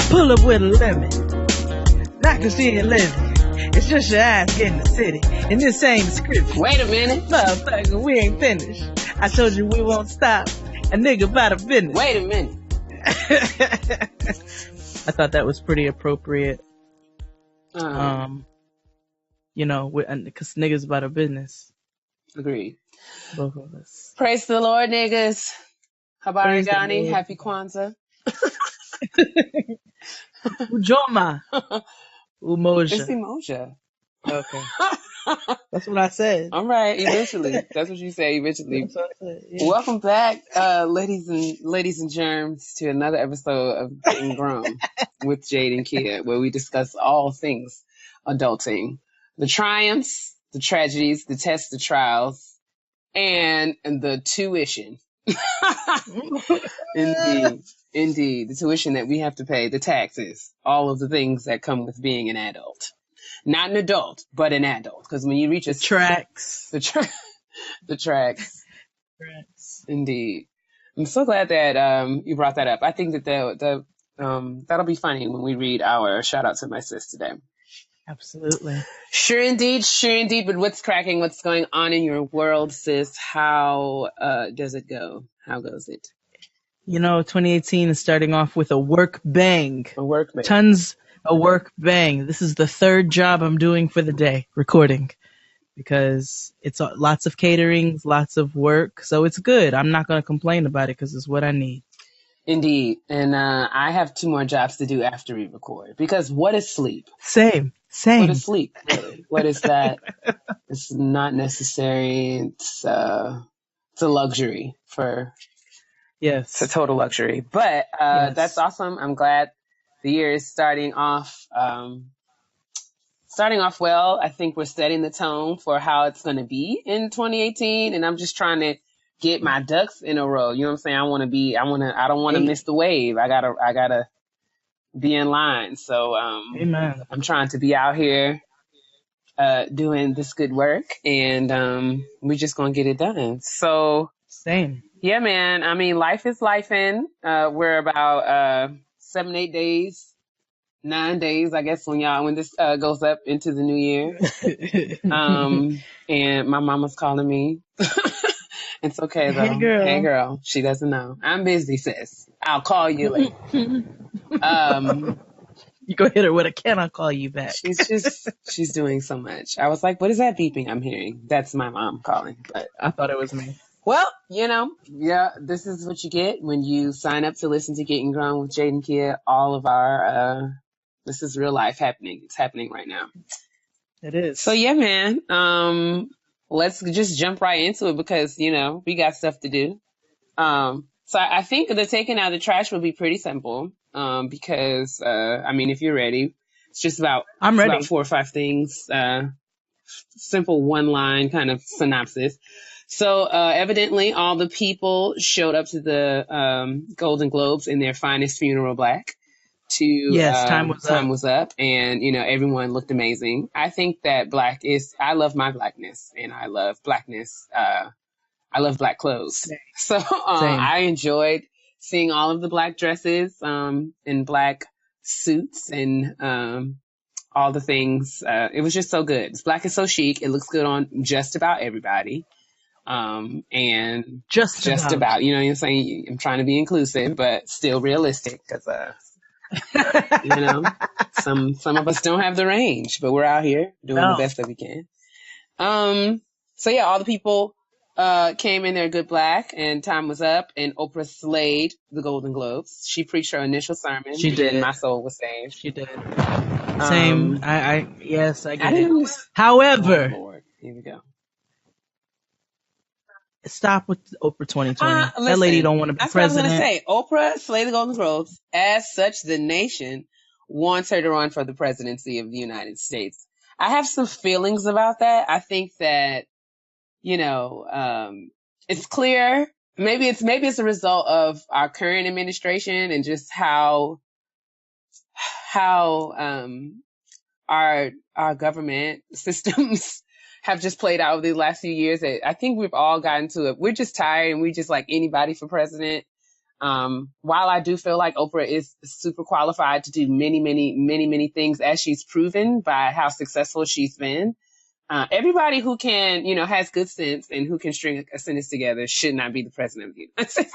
Pull up with a lemon. Not cause she ain't living. It's just your ass getting the city. And this ain't the script. Wait a minute. Motherfucker, we ain't finished. I told you we won't stop. A nigga about a business. Wait a minute. I thought that was pretty appropriate. You know, because niggas about a business. Agreed. Both of us. Praise the Lord, niggas. Habari Gani. Happy Kwanzaa. Ujoma. Umoja. It's Emoja. Okay. That's what I said. All right, eventually. That's what you say, eventually. That's what I said, yeah. Welcome back, ladies and germs, to another episode of Getting Grown with Jade and Kia, where we discuss all things adulting. The triumphs, the tragedies, the tests, the trials, and the tuition. Indeed. The tuition that we have to pay, the taxes, all of the things that come with being an adult. Not an adult, but an adult. Because when you reach the tracks. Indeed. I'm so glad that you brought that up. I think that that'll be funny when we read our shout out to my sis today. Absolutely. Sure indeed. But what's cracking? What's going on in your world, sis? How does it go? How goes it? You know, 2018 is starting off with a work bang. A work bang. This is the third job I'm doing for the day, recording, because it's lots of caterings, lots of work. So it's good. I'm not going to complain about it because it's what I need. Indeed. And I have 2 more jobs to do after we record, because what is sleep? Same. What is sleep, really? What is that? It's not necessary. It's a luxury Yes. It's a total luxury. But yes. That's awesome. I'm glad the year is starting off well. I think we're setting the tone for how it's going to be in 2018. And I'm just trying to get my ducks in a row. You know what I'm saying? I don't want to miss the wave. I gotta be in line. So, Amen. I'm trying to be out here, doing this good work, and, we're just going to get it done. So same. Yeah, man. I mean, life is lifing. We're about 7, 8 days, 9 days, I guess, when this goes up into the new year. And my mama's calling me. It's okay though. Hey girl. She doesn't know. I'm busy, sis. I'll call you later. You go hit her with a "can I call you back?" She's doing so much. I was like, what is that beeping I'm hearing? That's my mom calling. But I thought it was me. Well, this is what you get when you sign up to listen to Getting Grown with Jade and Kia. All of our, this is real life happening. It's happening right now. It is. So yeah, man, let's just jump right into it because, we got stuff to do. So I think the taking out the trash will be pretty simple. Because, if you're ready, it's just about, I'm ready. About 4 or 5 things, simple 1-line kind of synopsis. So, evidently all the people showed up to the, Golden Globes in their finest funeral black yes, time was up and, everyone looked amazing. I think that I love my blackness and I love blackness. I love black clothes. Same. So, I enjoyed seeing all of the black dresses, and black suits and, all the things. It was just so good. Black is so chic. It looks good on just about everybody. And just about, you know what I'm saying? I'm trying to be inclusive, but still realistic because, some of us don't have the range, but we're out here doing the best that we can. So yeah, all the people, came in there good black and time was up and Oprah slayed the Golden Globes. She preached her initial sermon. She did. And my soul was saved. She did. Same. I get it. However, oh Lord, here we go. Stop with Oprah 2020. That lady don't want to be president. That's what I was going to say. Oprah slayed the Golden Globes. As such, the nation wants her to run for the presidency of the United States. I have some feelings about that. I think that, it's clear. Maybe it's a result of our current administration and just how our government systems have just played out over the last few years. I think we've all gotten to it. We're just tired and we just like anybody for president. While I do feel like Oprah is super qualified to do many things, as she's proven by how successful she's been, everybody who can, has good sense and who can string a sentence together should not be the president of the United States.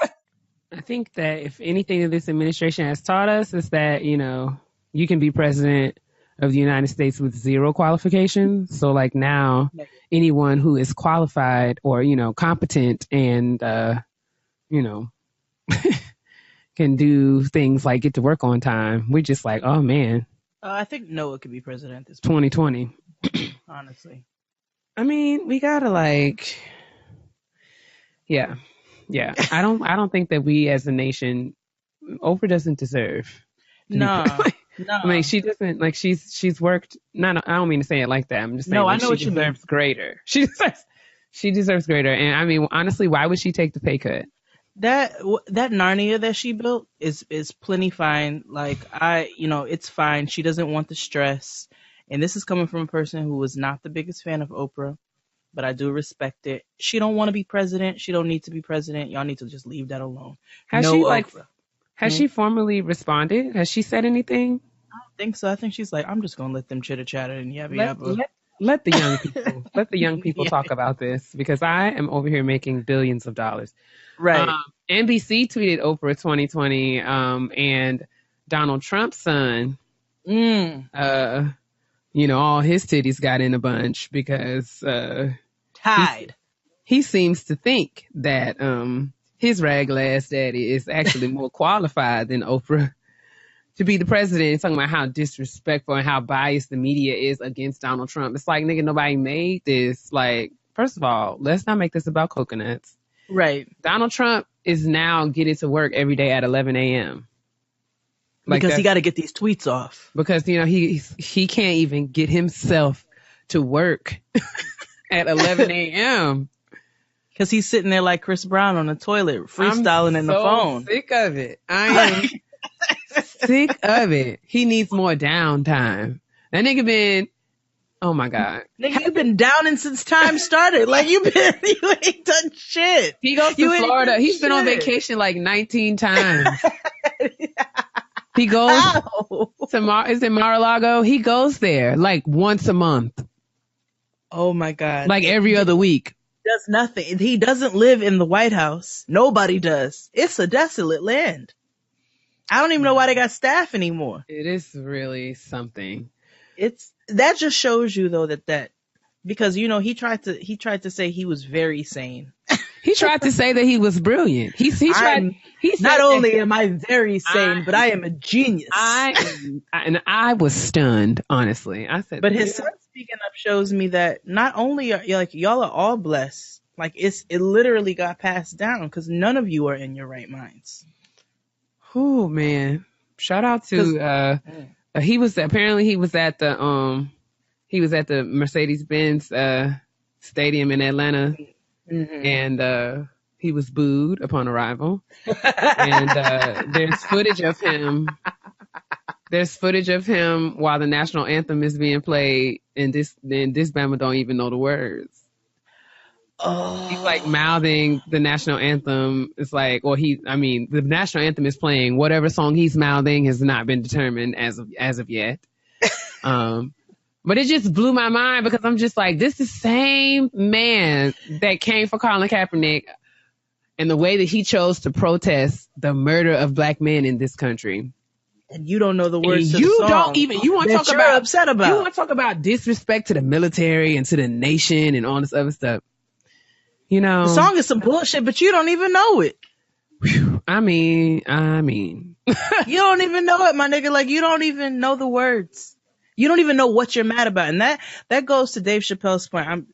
I think that if anything that this administration has taught us is that, you can be president of the United States with zero qualifications. So like now, anyone who is qualified or, competent and, can do things like get to work on time. We're just like, oh man. I think Noah could be president this 2020. Honestly. I mean, we gotta yeah. I don't think that we as a nation, Oprah doesn't deserve. No. No. I mean, she doesn't, she's worked, I don't mean to say it like that. I'm just saying I know what you mean. Deserves greater. She deserves greater. And I mean, honestly, why would she take the pay cut? That Narnia that she built is plenty fine. Like it's fine. She doesn't want the stress. And this is coming from a person who was not the biggest fan of Oprah, but I do respect it. She don't want to be president. She don't need to be president. Y'all need to just leave that alone. Has she formally responded? Has she said anything? I don't think so. I think she's like, I'm just gonna let them chitter chatter and yabba. Let the young people talk about this, because I am over here making billions of dollars. Right. NBC tweeted Oprah 2020, and Donald Trump's son, all his titties got in a bunch because tied. He seems to think that his ragla ass daddy is actually more qualified than Oprah to be the president. Talking about how disrespectful and how biased the media is against Donald Trump. It's like, nigga, nobody made this. Like, first of all, let's not make this about coconuts. Right. Donald Trump is now getting to work every day at 11 a.m. Because he got to get these tweets off. Because, he can't even get himself to work at 11 a.m. Because he's sitting there like Chris Brown on the toilet, freestyling in the phone. I'm sick of it. I am sick of it. He needs more downtime. That nigga been, oh my God. Nigga, you've been downing since time started. Like, you ain't done shit. He goes to Florida. He's been on vacation like 19 times. He goes to is it Mar-a-Lago? He goes there like once a month. Oh my God. Like every other week. Does nothing. He doesn't live in the White House. Nobody does. It's a desolate land. I don't even know why they got staff anymore. It is really something. That just shows you though that because he tried to say he was very sane. He tried to say that he was brilliant. He said not only am I very sane, but I am a genius. I was stunned, honestly. I said, but his son speaking up shows me that not only are y'all are all blessed, like it literally got passed down because none of you are in your right minds. Oh man! Shout out to he was at the Mercedes-Benz stadium in Atlanta. Mm-hmm. And he was booed upon arrival. And there's footage of him. There's footage of him while the national anthem is being played, and this Bama don't even know the words. Oh. He's like mouthing the national anthem. It's like, the national anthem is playing. Whatever song he's mouthing has not been determined as of yet. But it just blew my mind because I'm just like, this is the same man that came for Colin Kaepernick and the way that he chose to protest the murder of black men in this country. And you don't know the words to the song. You want to talk about upset about. You want to talk about disrespect to the military and to the nation and all this other stuff. The song is some bullshit, but you don't even know it. I mean. You don't even know it, my nigga. Like, you don't even know the words. You don't even know what you're mad about. And that goes to Dave Chappelle's point.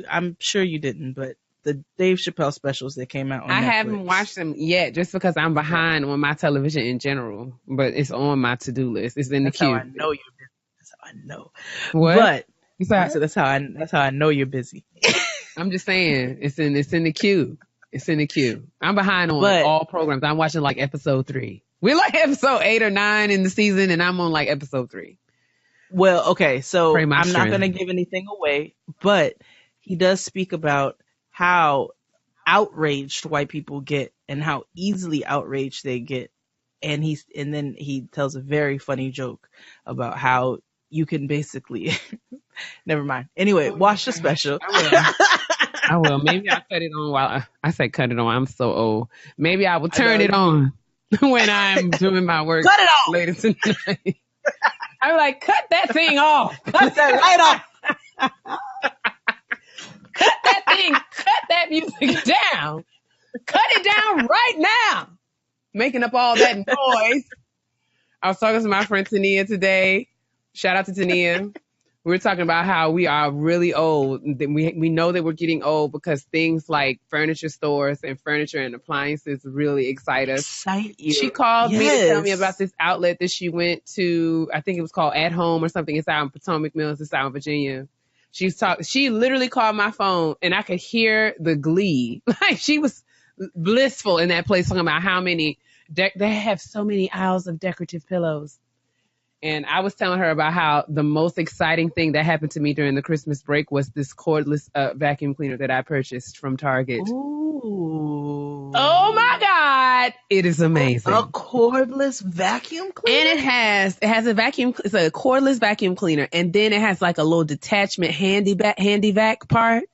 I'm sure you didn't, but the Dave Chappelle specials that came out on Netflix. Haven't watched them yet just because I'm behind on my television in general, but it's on my to-do list. It's in the queue. That's how I know you're busy. That's how I know. What? But so that's how I know you're busy. I'm just saying it's in the queue. It's in the queue. I'm behind on all programs. I'm watching like episode 3. We're like episode 8 or 9 in the season and I'm on like episode 3. Well, okay, so I'm not going to give anything away, but he does speak about how outraged white people get and how easily outraged they get. And then he tells a very funny joke about how you can basically never mind. Anyway, watch the special. I will. Maybe I'll cut it on while I say cut it on. I'm so old. Maybe I will turn it on when I'm doing my work. Cut it off later tonight. I'm like, cut that thing off. Cut that right off. Cut that thing. Cut that music down. Cut it down right now. Making up all that noise. I was talking to my friend Tania today. Shout out to Tania. We were talking about how we are really old. We know that we're getting old because things like furniture stores and furniture and appliances really excite us. Excite you. She called me to tell me about this outlet that she went to. I think it was called At Home or something. It's out in Potomac Mills. It's out in Virginia. She literally called my phone and I could hear the glee. Like she was blissful in that place talking about how many, they have so many aisles of decorative pillows. And I was telling her about how the most exciting thing that happened to me during the Christmas break was this cordless vacuum cleaner that I purchased from Target. Ooh. Oh my God. It is amazing. A cordless vacuum cleaner? And it has a vacuum, it's a cordless vacuum cleaner. And then it has like a little detachment handy vac part.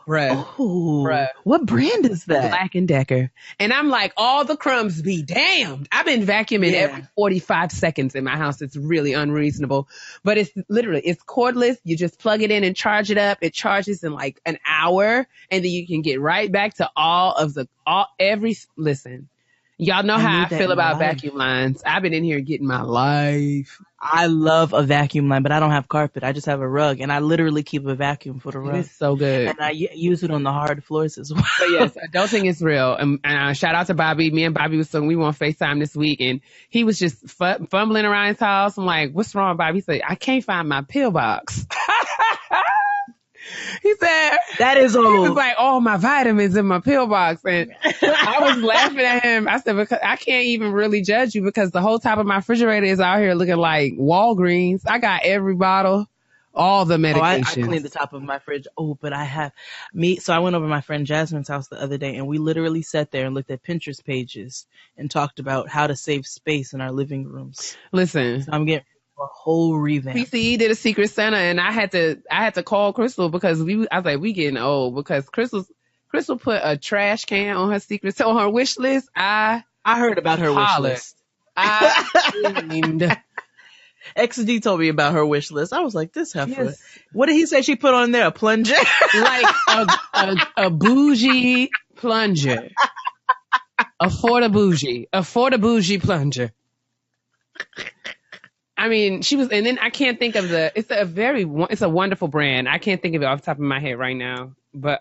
Bruh. Oh, what brand is that? Black & Decker. And I'm like, all the crumbs be damned. I've been vacuuming every 45 seconds in my house. It's really unreasonable. But it's cordless. You just plug it in and charge it up. It charges in like an hour. And then you can get right back to listen. Y'all know how I feel about vacuum lines. I've been in here getting my life. I love a vacuum line, but I don't have carpet. I just have a rug, and I literally keep a vacuum for the rug. It's so good. And I use it on the hard floors as well. But yes, adulting is real. And shout out to Bobby. Me and Bobby we were on FaceTime this week, and he was just fumbling around his house. I'm like, what's wrong, Bobby? He said, I can't find my pillbox. He said, that is old. He was like, all my vitamins in my pillbox. And I was laughing at him. I said, because I can't even really judge you because the whole top of my refrigerator is out here looking like Walgreens. I got every bottle, all the medications. I cleaned the top of my fridge. But I have so I went over to my friend Jasmine's house the other day and we literally sat there and looked at Pinterest pages and talked about how to save space in our living rooms. Listen, so I'm getting a whole revamp. PCE did a Secret Santa and I had to call Crystal because I was like, we getting old because Crystal put a trash can on her wish list. I heard about her wish list. XD told me about her wish list. I was like, this heifer. Yes. What did he say she put on there? A plunger? Like a bougie plunger. A for the bougie plunger. I mean, she was, and then I can't think of it's a wonderful brand. I can't think of it off the top of my head right now. But,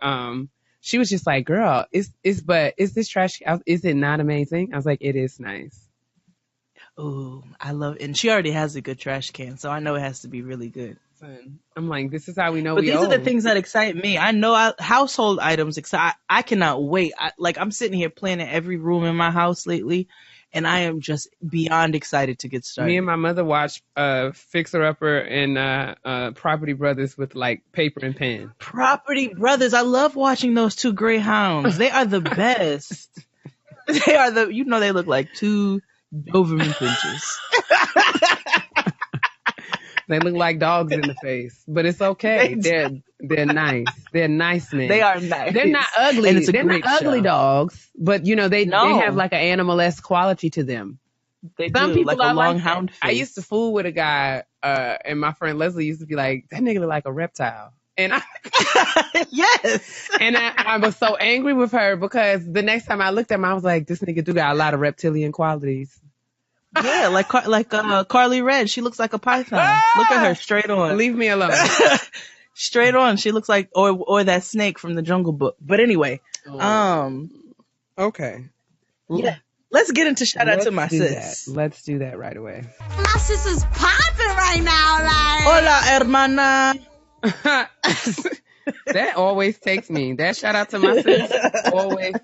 she was just like, girl, is this trash? Is it not amazing? I was like, it is nice. Ooh, I love it. And she already has a good trash can, so I know it has to be really good. I'm like, this is how we know but these are the things that excite me. I know household items excite. I cannot wait. I'm sitting here planning every room in my house lately. And I am just beyond excited to get started. Me and my mother watched Fixer Upper and Property Brothers with like paper and pen. Property Brothers. I love watching those two greyhounds. They are the best. They look like two Doberman pinchers. They look like dogs in the face, but it's okay. They're nice. They're nice men. They are nice. They're not ugly. And it's They're not ugly dogs, but they have like an animal-esque quality to them. Some people like a long hound face. I used to fool with a guy, and my friend Leslie used to be like, that nigga look like a reptile. And yes. And I was so angry with her because the next time I looked at him, I was like, this nigga do got a lot of reptilian qualities. Yeah, like Carly Red. She looks like a python. Look at her straight on. Leave me alone. Straight on. She looks like or that snake from the Jungle Book. But anyway, okay. Yeah. Let's get into shout out to my sis. Let's do that right away. My sis is popping right now, like. Hola, hermana. That always takes me. That shout out to my sis always.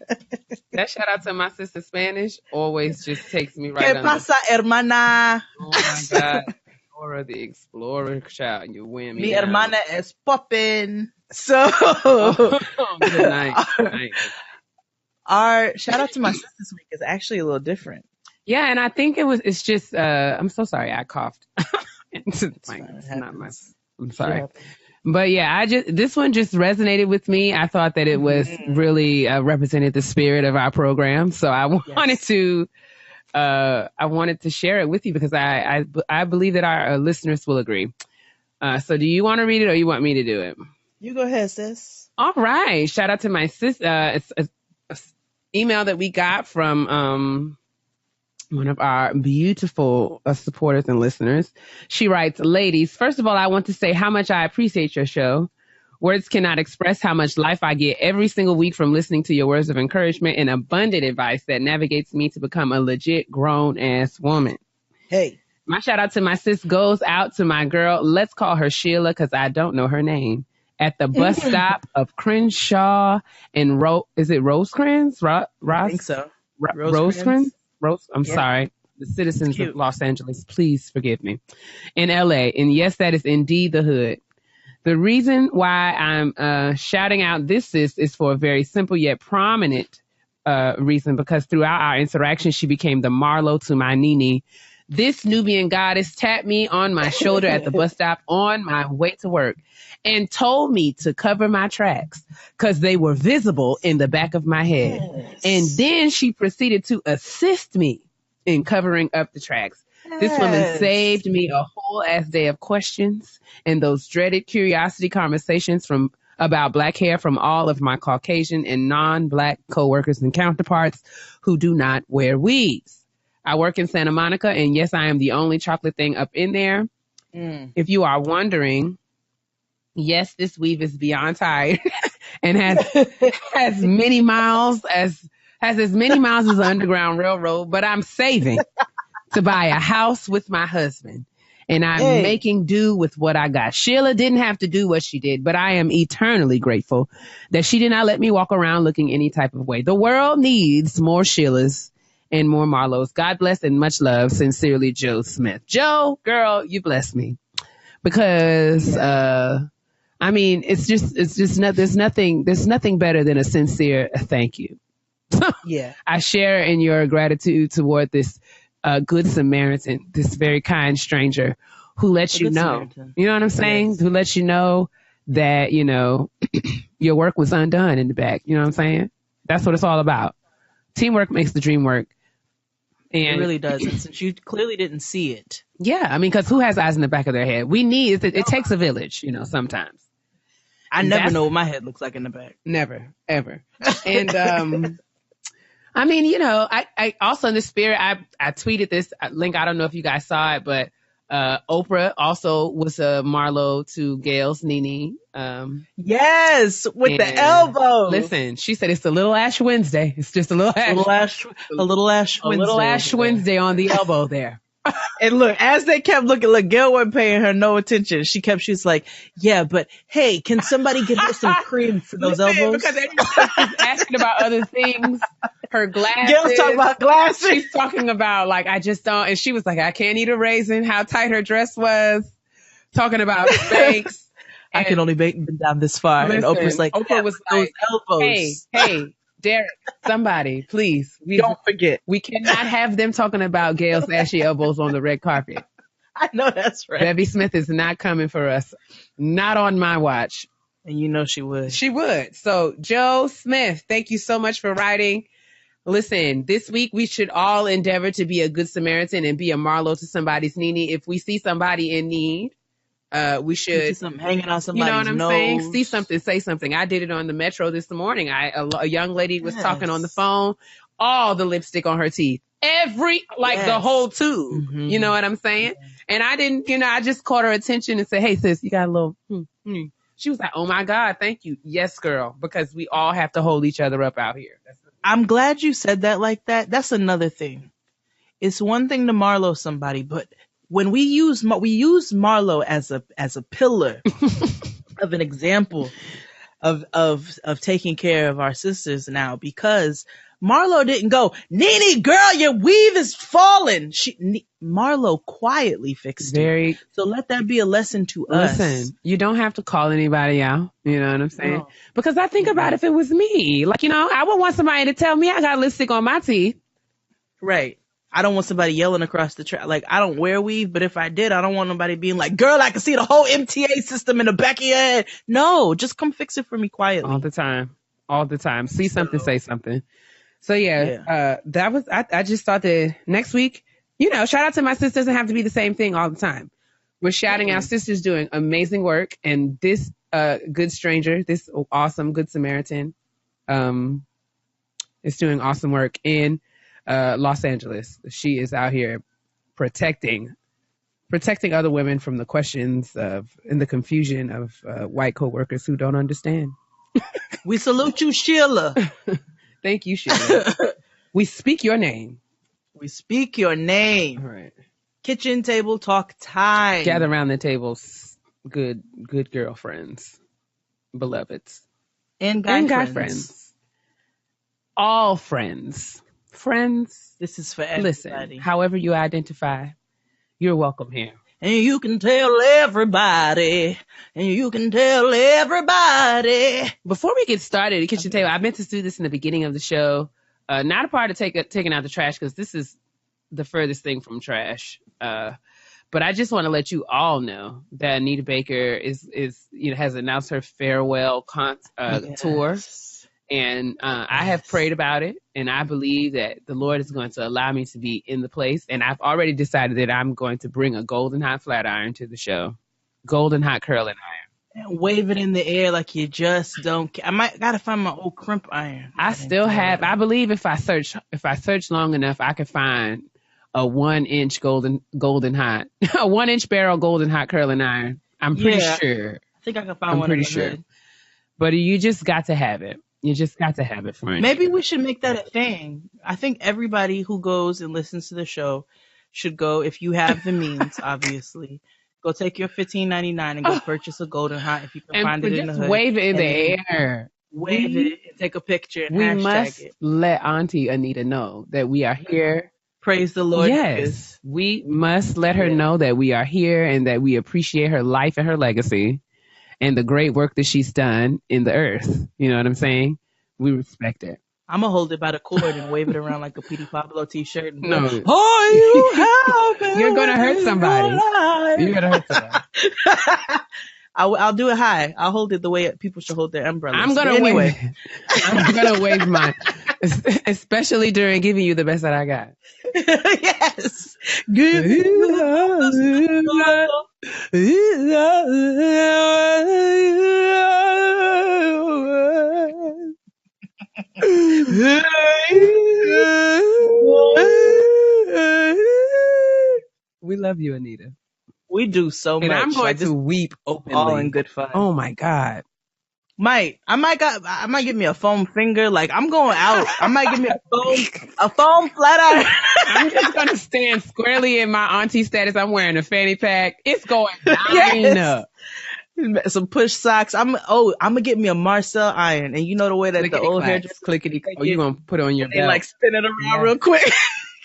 That shout out to my sister Spanish always just takes me right on. ¿Qué pasa, hermana? Oh my God. Dora the Explorer, child, you win me. Mi hermana is popping. So Good night. our shout out to my sis this week is actually a little different. Yeah, and I think it's just I'm so sorry I coughed. It's not my I'm sorry. But yeah, this one just resonated with me. I thought that it was really represented the spirit of our program. So I wanted to share it with you because I believe that our listeners will agree. So do you want to read it or you want me to do it? You go ahead, sis. All right. Shout out to my sis. It's an email that we got from one of our beautiful supporters and listeners. She writes, ladies, first of all, I want to say how much I appreciate your show. Words cannot express how much life I get every single week from listening to your words of encouragement and abundant advice that navigates me to become a legit grown-ass woman. Hey. My shout out to my sis goes out to my girl. Let's call her Sheila because I don't know her name. At the bus stop of Crenshaw and is it Rosecrans? I think so. Rosecrans? I'm sorry. The citizens of Los Angeles, please forgive me. In LA. And yes, that is indeed the hood. The reason why I'm shouting out this is for a very simple yet prominent reason, because throughout our interaction, she became the Marlo to my Nene. This Nubian goddess tapped me on my shoulder at the bus stop on my way to work and told me to cover my tracks because they were visible in the back of my head. Yes. And then she proceeded to assist me in covering up the tracks. Yes. This woman saved me a whole ass day of questions and those dreaded curiosity conversations about black hair from all of my Caucasian and non-black coworkers and counterparts who do not wear weaves. I work in Santa Monica, and yes, I am the only chocolate thing up in there. If you are wondering, yes, this weave is beyond tired and has many miles has as many miles as the Underground Railroad, but I'm saving to buy a house with my husband. And I'm making do with what I got. Sheila didn't have to do what she did, but I am eternally grateful that she did not let me walk around looking any type of way. The world needs more Sheilas and more Marlos. God bless and much love. Sincerely, Joe Smith. Joe, girl, you bless me. Because, I mean, there's nothing better than a sincere thank you. Yeah. I share in your gratitude toward this good Samaritan, this very kind stranger who lets you know, Samaritan. You know what I'm saying? Yes. Who lets you know that, you know, your work was undone in the back. You know what I'm saying? That's what it's all about. Teamwork makes the dream work. And it really does. And since you clearly didn't see it. Yeah. I mean, because who has eyes in the back of their head? It takes a village, you know, sometimes. I never know what my head looks like in the back. Never, ever. And, I mean, you know, I also in the spirit, I tweeted this link. I don't know if you guys saw it, but Oprah also was a Marlo to Gail's Nene. Yes, with the elbow. Listen, she said it's a little Ash Wednesday. It's just a little Ash Wednesday on the elbow there. And look, as they kept looking, look, Gail wasn't paying her no attention. She was like, yeah, but hey, can somebody get her some cream for those elbows? Because everybody's asking about other things. Her glasses. Gail's talking about glasses. She's talking about, like, I just don't, and she was like, I can't eat a raisin, how tight her dress was. Talking about Spanx. I can only bend down this far. Listen, and Oprah's like, Oprah was like, elbows. Hey, Derek, somebody, please. Don't forget. We cannot have them talking about Gail's ashy elbows on the red carpet. I know that's right. Bevy Smith is not coming for us. Not on my watch. And you know she would. She would. So, Joe Smith, thank you so much for writing. Listen, this week we should all endeavor to be a good Samaritan and be a Marlo to somebody's Nene. If we see somebody in need, we should see something hanging on somebody's nose. You know what I'm saying? See something, say something. I did it on the Metro this morning. A young lady was talking on the phone, all the lipstick on her teeth, the whole tube. Mm-hmm. You know what I'm saying? And I didn't, I just caught her attention and said, hey sis, you got a little, She was like, oh my God, thank you. Yes, girl, because we all have to hold each other up out here. I'm glad you said that like that. That's another thing. It's one thing to Marlo somebody, but when we use Marlo as a pillar of an example of taking care of our sisters now, because Marlo didn't go, Nene, girl, your weave is falling. Marlo quietly fixed it. So let that be a lesson to us. Listen, you don't have to call anybody out. You know what I'm saying? No. Because I think about if it was me, like, I would want somebody to tell me I got lipstick on my teeth. Right. I don't want somebody yelling across the track. Like, I don't wear weave, but if I did, I don't want nobody being like, girl, I can see the whole MTA system in the back of your head. No, just come fix it for me quietly. All the time. See something, say something. So that was, I just thought that next week, shout out to my sis doesn't have to be the same thing all the time. We're shouting out sisters doing amazing work. And this good stranger, this awesome Good Samaritan, is doing awesome work in Los Angeles. She is out here protecting other women from the questions of and the confusion of white coworkers who don't understand. We salute you, Sheila. Thank you, Sheila. We speak your name. We speak your name. All right. Kitchen table talk time. Gather around the tables, good girlfriends, beloveds, and guy friends. All friends. Friends. This is for everybody. Listen, however you identify, you're welcome here. And you can tell everybody. Before we get started at the kitchen table, I meant to do this in the beginning of the show. Not a part of taking out the trash, because this is the furthest thing from trash. But I just want to let you all know that Anita Baker has announced her farewell tour. And I have prayed about it, and I believe that the Lord is going to allow me to be in the place. And I've already decided that I'm going to bring a golden hot flat iron to the show, golden hot curling iron, and wave it in the air like you just don't care. I might gotta find my old crimp iron. I still have. I believe if I search long enough, I can find a 1-inch golden hot, a 1-inch barrel golden hot curling iron. I'm pretty sure. I think I can find one. I'm pretty sure. But you just got to have it. You just got to have it for me. Maybe we should make that a thing. I think everybody who goes and listens to the show should go, if you have the means, obviously. Go take your $15.99 and go purchase a golden hot if you can find it in the hood. Wave it in the air. Wave it and take a picture and hashtag must it. Let Auntie Anita know that we are here. Praise the Lord. Yes. We must let her know that we are here and that we appreciate her life and her legacy and the great work that she's done in the earth. You know what I'm saying? We respect it. I'm going to hold it by the cord and wave it around like a Petey Pablo t-shirt. And no. Oh, you have You're going to hurt somebody. You're going to hurt somebody. I'll do it high. I'll hold it the way people should hold their umbrellas. I'm going to wave mine. Especially during giving you the best that I got. Yes. We love you, Anita. We do so much. And I'm going to weep openly. All in good fun. Oh my God. I might get me a foam finger. Like, I'm going out. I might get me a foam flat iron. I'm just gonna stand squarely in my auntie status. I'm wearing a fanny pack. It's going down. Yes. Some push socks. I'm gonna get me a Marcel iron, and you know the way that clickety the old hair just clickety. Oh, you gonna put it on your belt? They like spin it around real quick.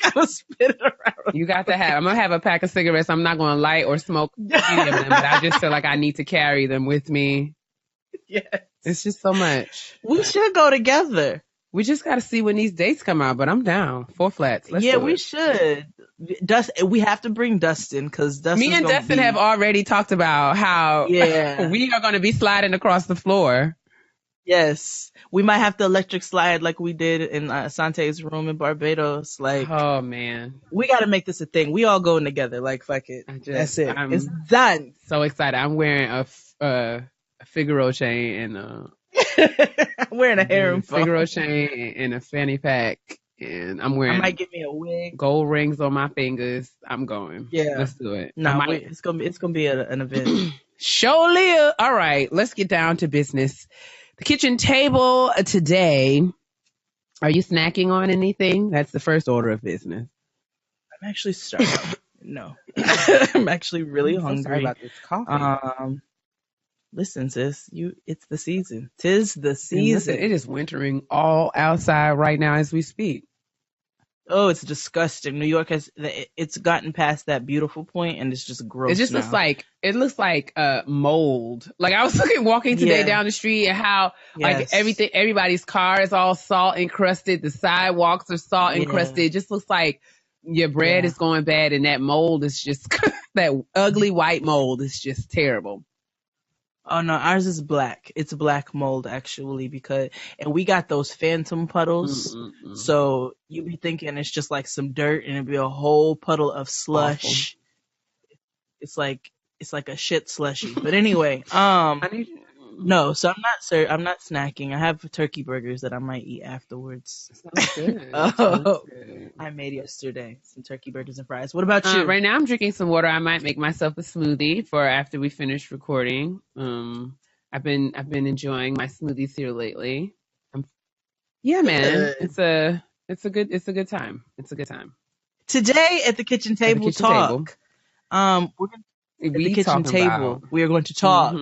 Gotta spin it around. You got to have. I'm gonna have a pack of cigarettes. I'm not gonna light or smoke any of them, but I just feel like I need to carry them with me. Yes. It's just so much. We should go together. We just got to see when these dates come out, but I'm down. 4 flats. Let's do it. We should. We have to bring Dustin, because me and Dustin have already talked about how we are going to be sliding across the floor. Yes. We might have to electric slide like we did in Sante's room in Barbados. Like, oh man, we got to make this a thing. We all going together. Like, fuck it. That's it. It's done. So excited. I'm wearing a Figaro chain and I'm wearing a harem Figaro chain and a fanny pack, and I might get me a wig, gold rings on my fingers. I'm going. Yeah, let's do it. No, it's gonna be an event. Show Leah. All right, let's get down to business. The kitchen table today. Are you snacking on anything? That's the first order of business. I'm actually starving. No, I'm actually really hungry. Sorry about this coffee. Listen, sis, it's the season. 'Tis the And season. listen, it is wintering all outside right now as we speak. Oh, it's disgusting. New York it's gotten past that beautiful point, and it's just gross. It just now. looks like mold. Like I was walking today down the street and how like everybody's car is all salt encrusted. The sidewalks are salt encrusted. It just looks like your bread is going bad, and that mold is just that ugly white mold is just terrible. Oh no, ours is black. It's black mold actually and we got those phantom puddles. So you be thinking it's just like some dirt and it'd be a whole puddle of slush. Awful. It's like a shit slushy. But anyway, no, so I'm not snacking. I have turkey burgers that I might eat afterwards. Sounds good. I made yesterday some turkey burgers and fries. What about you? Right now I'm drinking some water. I might make myself a smoothie for after we finish recording. I've been enjoying my smoothies here lately. Man. It's a good time. It's a good time. Today at the kitchen table talk. We're gonna at the kitchen table. We are going to talk.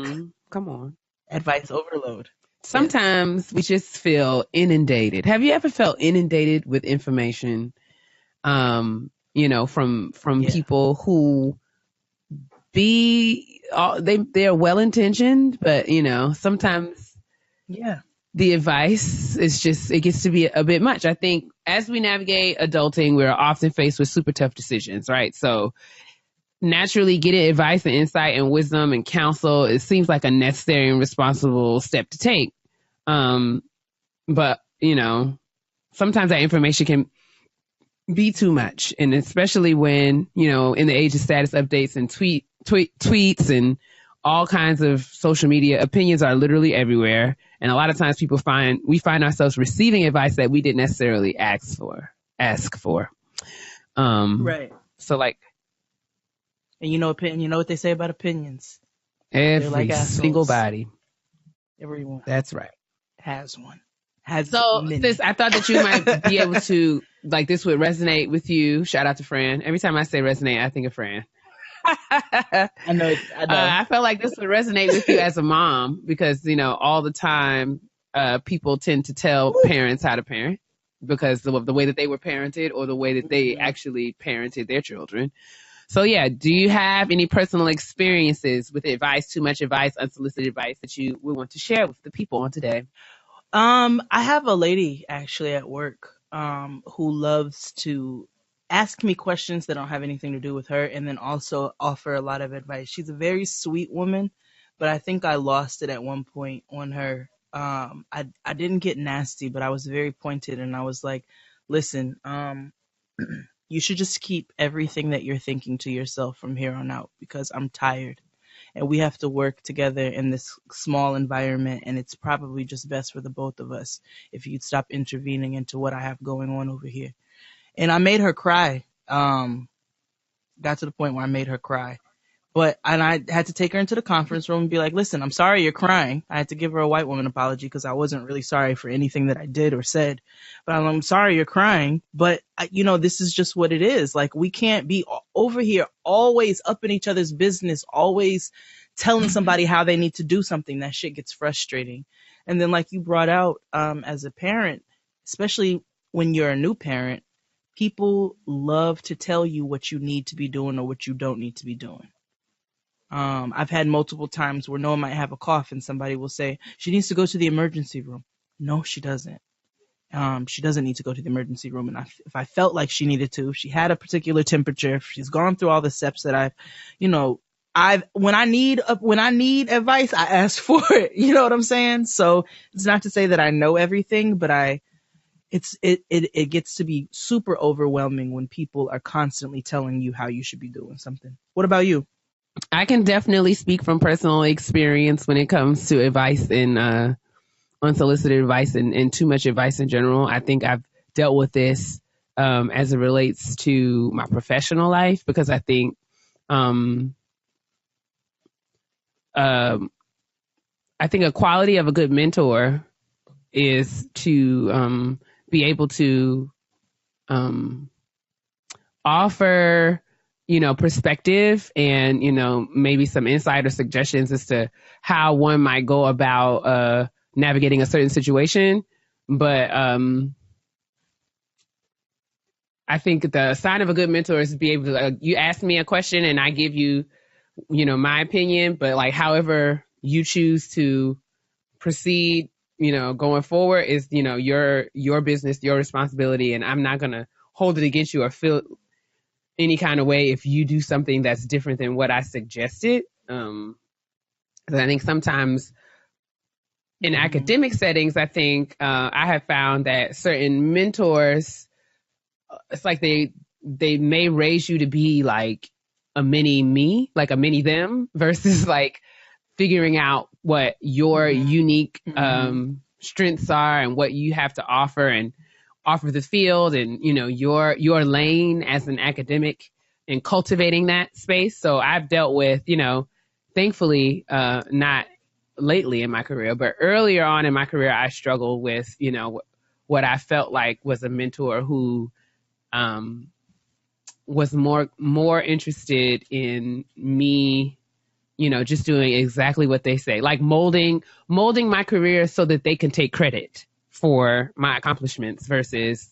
Come on. Advice overload. Sometimes we just feel inundated. Have you ever felt inundated with information? From people who they're well intentioned, but sometimes the advice is just, it gets to be a bit much. I think as we navigate adulting, we're often faced with super tough decisions, right? So naturally getting advice and insight and wisdom and counsel, it seems like a necessary and responsible step to take. But sometimes that information can be too much. And especially when, in the age of status updates and tweets and all kinds of social media, opinions are literally everywhere. And a lot of times we find ourselves receiving advice that we didn't necessarily ask for. Right. So like, and you know what they say about opinions. Every single body. Everyone. That's right. Has one. Sis, I thought that you might be able to, like, this would resonate with you. Shout out to Fran. Every time I say resonate, I think of Fran. I know. I felt like this would resonate with you as a mom because, all the time people tend to tell parents how to parent because of the way that they were parented or the way that they actually parented their children. So, do you have any personal experiences with advice, too much advice, unsolicited advice that you would want to share with the people on today? I have a lady actually at work who loves to ask me questions that don't have anything to do with her and then also offer a lot of advice. She's a very sweet woman, but I think I lost it at one point on her. I didn't get nasty, but I was very pointed and I was like, listen, you should just keep everything that you're thinking to yourself from here on out because I'm tired and we have to work together in this small environment and it's probably just best for the both of us if you'd stop intervening into what I have going on over here. And I made her cry. Got to the point where I made her cry. And I had to take her into the conference room and be like, listen, I'm sorry you're crying. I had to give her a white woman apology because I wasn't really sorry for anything that I did or said. But I'm sorry you're crying. But, this is just what it is. Like, we can't be over here always up in each other's business, always telling somebody how they need to do something. That shit gets frustrating. And then like you brought out as a parent, especially when you're a new parent, people love to tell you what you need to be doing or what you don't need to be doing. I've had multiple times where Noah might have a cough and somebody will say, she needs to go to the emergency room. No, she doesn't. She doesn't need to go to the emergency room. And if I felt like she needed to, if she had a particular temperature, if she's gone through all the steps that when I need advice, I ask for it. You know what I'm saying? So it's not to say that I know everything, but it gets to be super overwhelming when people are constantly telling you how you should be doing something. What about you? I can definitely speak from personal experience when it comes to advice and unsolicited advice and too much advice in general. I think I've dealt with this as it relates to my professional life because I think a quality of a good mentor is to be able to offer perspective and, maybe some insight or suggestions as to how one might go about navigating a certain situation. But I think the sign of a good mentor is to be able to, you ask me a question and I give you, my opinion, but like however you choose to proceed, going forward is, your business, your responsibility. And I'm not going to hold it against you or feel any kind of way if you do something that's different than what I suggested. I think sometimes in academic settings, I think I have found that certain mentors, it's like they may raise you to be like a mini me, like a mini them, versus like figuring out what your unique strengths are and what you have to offer and offer the field and, your lane as an academic and cultivating that space. So I've dealt with, thankfully, not lately in my career, but earlier on in my career, I struggled with, what I felt like was a mentor who was more interested in me, just doing exactly what they say, like molding my career so that they can take credit for my accomplishments versus,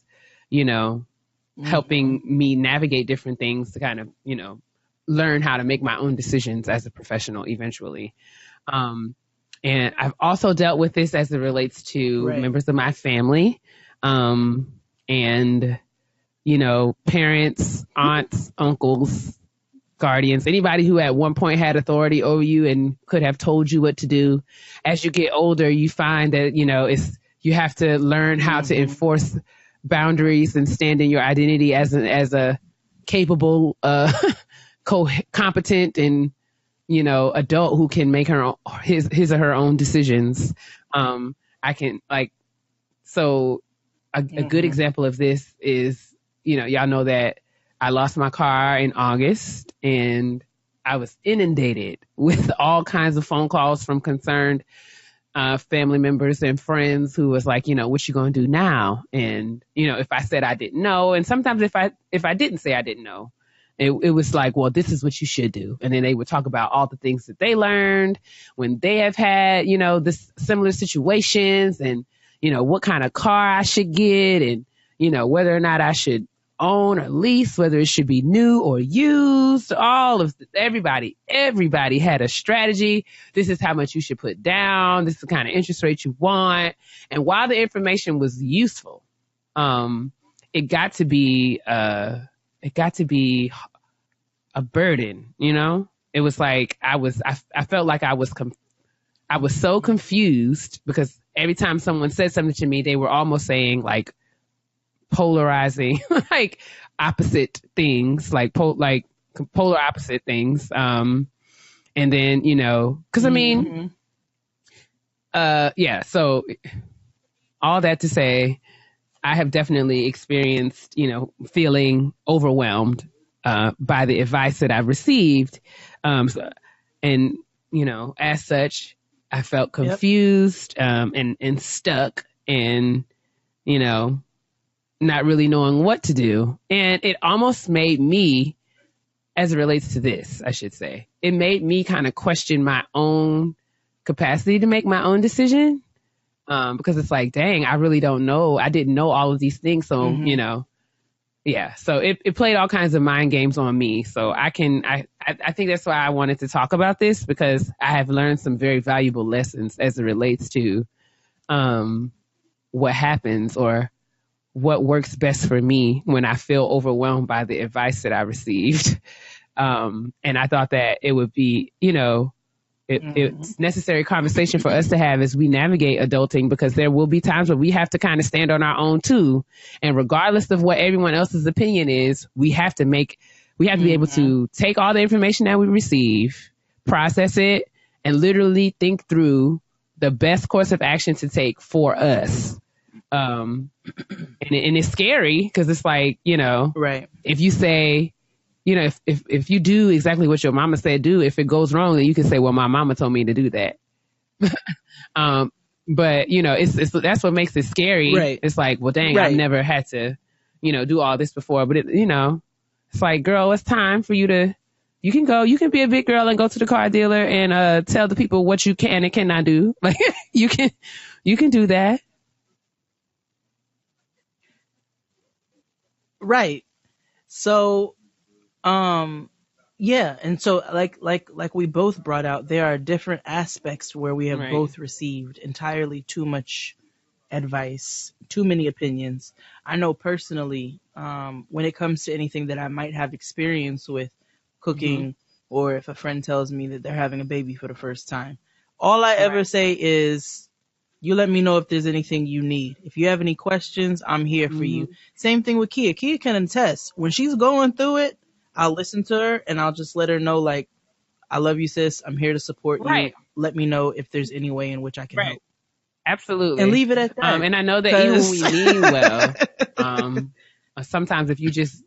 helping me navigate different things to kind of, learn how to make my own decisions as a professional eventually. And I've also dealt with this as it relates to members of my family, and, parents, aunts, uncles, guardians, anybody who at one point had authority over you and could have told you what to do. As you get older, you find that, you have to learn how to enforce boundaries and stand in your identity as a capable, competent and, adult who can make his or her own decisions. A good example of this is, y'all know that I lost my car in August and I was inundated with all kinds of phone calls from concerned family members and friends who was like, what you going to do now? And, if I said I didn't know, and sometimes if I didn't say I didn't know, it was like, well, this is what you should do. And then they would talk about all the things that they learned when they have had, this similar situations and, what kind of car I should get and, whether or not I should own or lease, whether it should be new or used. Everybody had a strategy. This is how much you should put down. This is the kind of interest rate you want. And while the information was useful, it got to be a burden. It was like I felt like I was so confused because every time someone said something to me, they were almost saying like polarizing, like opposite things, like polar opposite things. And then, cause so all that to say, I have definitely experienced, feeling overwhelmed, by the advice that I've received. And, as such, I felt confused, and stuck and, not really knowing what to do. And it almost made me, as it relates to this, I should say, it made me kind of question my own capacity to make my own decision. Because it's like, dang, I really don't know. I didn't know all of these things. So, so it played all kinds of mind games on me. So I think that's why I wanted to talk about this, because I have learned some very valuable lessons as it relates to, what happens or what works best for me when I feel overwhelmed by the advice that I received. And I thought that it would be, it's necessary conversation for us to have as we navigate adulting, because there will be times where we have to kind of stand on our own too. And regardless of what everyone else's opinion is, we have to be able to take all the information that we receive, process it, and literally think through the best course of action to take for us. And it's scary because it's like, if you say, if you do exactly what your mama said do, if it goes wrong, then you can say, well, my mama told me to do that. But it's that's what makes it scary. Right. It's like, well, dang, I've never had to, do all this before, but It's like, girl, it's time for you to, you can be a big girl and go to the car dealer and tell the people what you can and cannot do. Like you can do that. Right. So, yeah. And so like we both brought out, there are different aspects where we have Right. both received entirely too much advice, too many opinions. I know personally, when it comes to anything that I might have experience with cooking, or if a friend tells me that they're having a baby for the first time, all I ever say is, you let me know if there's anything you need. If you have any questions, I'm here for you. Same thing with Kia. Kia can attest. When she's going through it, I'll listen to her and I'll just let her know, like, I love you, sis. I'm here to support you. Let me know if there's any way in which I can help. Absolutely. And leave it at that. And I know that even when we mean well, sometimes if you just,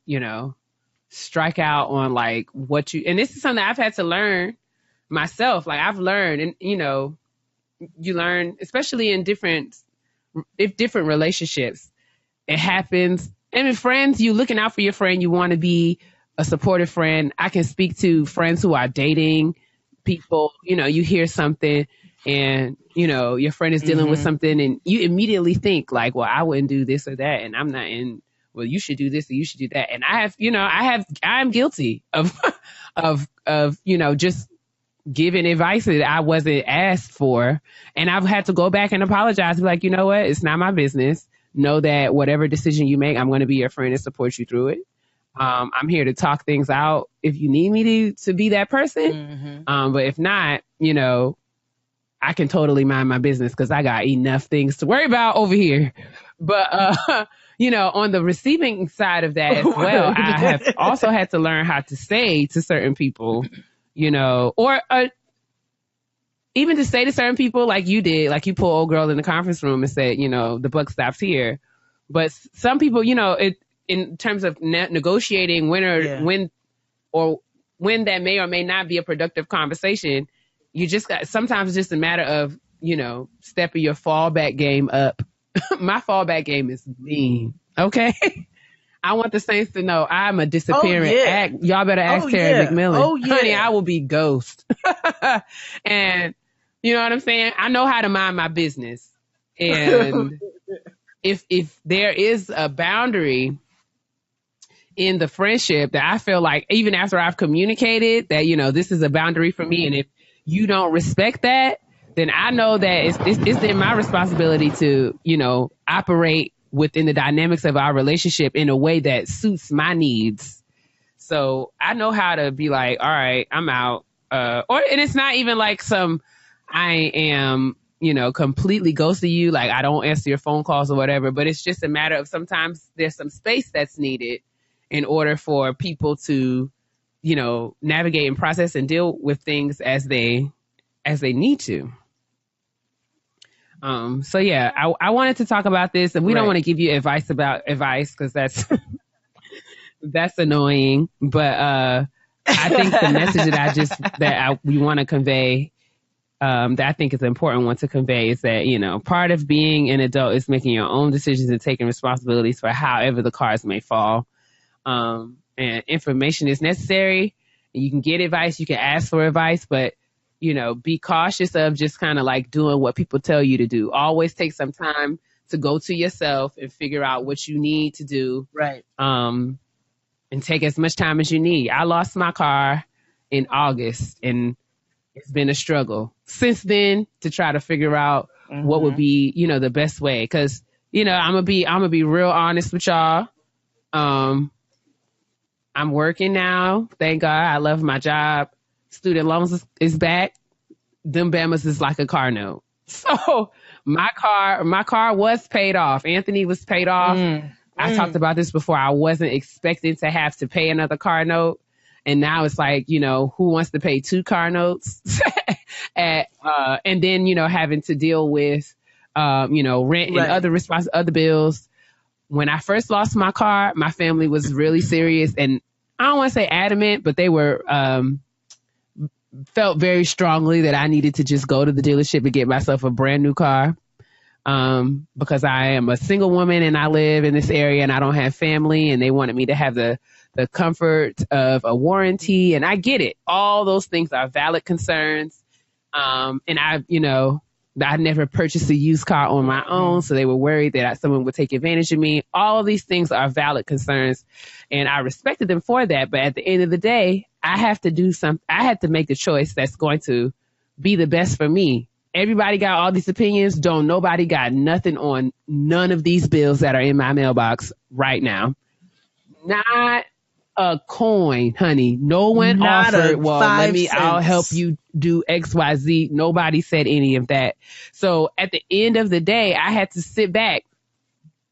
strike out on like what you, and this is something I've had to learn myself. Like I've learned, and you learn, especially in different relationships, it happens. And with friends, you looking out for your friend, you want to be a supportive friend. I can speak to friends who are dating people, you hear something and, your friend is dealing with something and you immediately think like, well, I wouldn't do this or that. And I'm not in, well, you should do this or you should do that. And I'm guilty of just giving advice that I wasn't asked for. And I've had to go back and apologize. Be like, you know what? It's not my business. Know that whatever decision you make, I'm going to be your friend and support you through it. I'm here to talk things out if you need me to be that person. But if not, I can totally mind my business because I got enough things to worry about over here. But, on the receiving side of that as well, I have also had to learn how to say to certain people, or even to say to certain people like you did, like you pull old girl in the conference room and said, the buck stops here. But some people, in terms of negotiating when that may or may not be a productive conversation, you just got, sometimes it's just a matter of, stepping your fallback game up. My fallback game is mean. Okay. I want the Saints to know I'm a disappearing act. Y'all better ask Terry McMillan. Honey, I will be ghost. And you know what I'm saying? I know how to mind my business. And if there is a boundary in the friendship that I feel like even after I've communicated that, this is a boundary for me. And if you don't respect that, then I know that it's then my responsibility to, operate within the dynamics of our relationship in a way that suits my needs. So I know how to be like, all right, I'm out. And it's not even like I am, completely ghosting you. Like I don't answer your phone calls or whatever, but it's just a matter of sometimes there's some space that's needed in order for people to, navigate and process and deal with things as they need to. So yeah, I wanted to talk about this, and we don't want to give you advice about advice because that's that's annoying. But I think the message that we want to convey, that I think is an important one to convey, is that part of being an adult is making your own decisions and taking responsibilities for however the cards may fall. And information is necessary. You can get advice, you can ask for advice, but be cautious of just kind of like doing what people tell you to do. Always take some time to go to yourself and figure out what you need to do. Right. And take as much time as you need. I lost my car in August and it's been a struggle since then to try to figure out what would be, the best way. Cause, I'm gonna be real honest with y'all. I'm working now. Thank God. I love my job. Student loans is back. Them Bamas is like a car note. So my car was paid off. Anthony was paid off. I talked about this before. I wasn't expecting to have to pay another car note. And now it's like, who wants to pay 2 car notes? And then, having to deal with, rent and other bills. When I first lost my car, my family was really serious, and I don't want to say adamant, but they were, felt very strongly that I needed to just go to the dealership and get myself a brand new car. Because I am a single woman and I live in this area and I don't have family, and they wanted me to have the the comfort of a warranty. And I get it. All those things are valid concerns. And I never purchased a used car on my own. So they were worried that someone would take advantage of me. All of these things are valid concerns. And I respected them for that. But at the end of the day, I have to do something. I had to make a choice that's going to be the best for me. Everybody got all these opinions. Nobody got nothing on none of these bills that are in my mailbox right now. Not a coin, honey. No one Not offered, well, let me, 5 I'll help cents. you do XYZ. Nobody said any of that. So at the end of the day, I had to sit back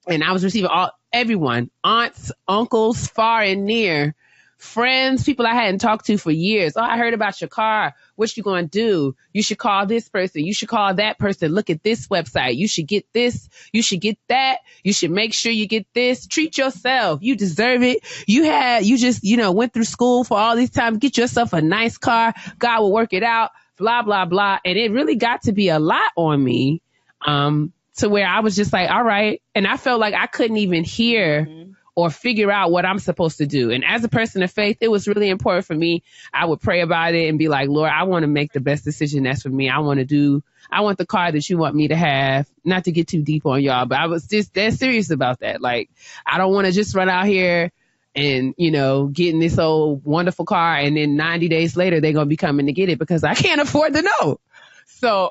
and I was receiving everyone, aunts, uncles, far and near, friends, people I hadn't talked to for years. Oh, I heard about your car. What you going to do? You should call this person. You should call that person. Look at this website. You should get this. You should get that. You should make sure you get this. Treat yourself. You deserve it. You just went through school for all these time. Get yourself a nice car. God will work it out. Blah, blah, blah. And it really got to be a lot on me, to where I was just like, all right. And I felt like I couldn't even hear or figure out what I'm supposed to do. And as a person of faith, it was really important for me. I would pray about it and be like, Lord, I want to make the best decision that's for me. I want the car that you want me to have. Not to get too deep on y'all, but I was just that serious about that. Like, I don't want to just run out here and, getting this old wonderful car. And then 90 days later, they're going to be coming to get it because I can't afford the note. So,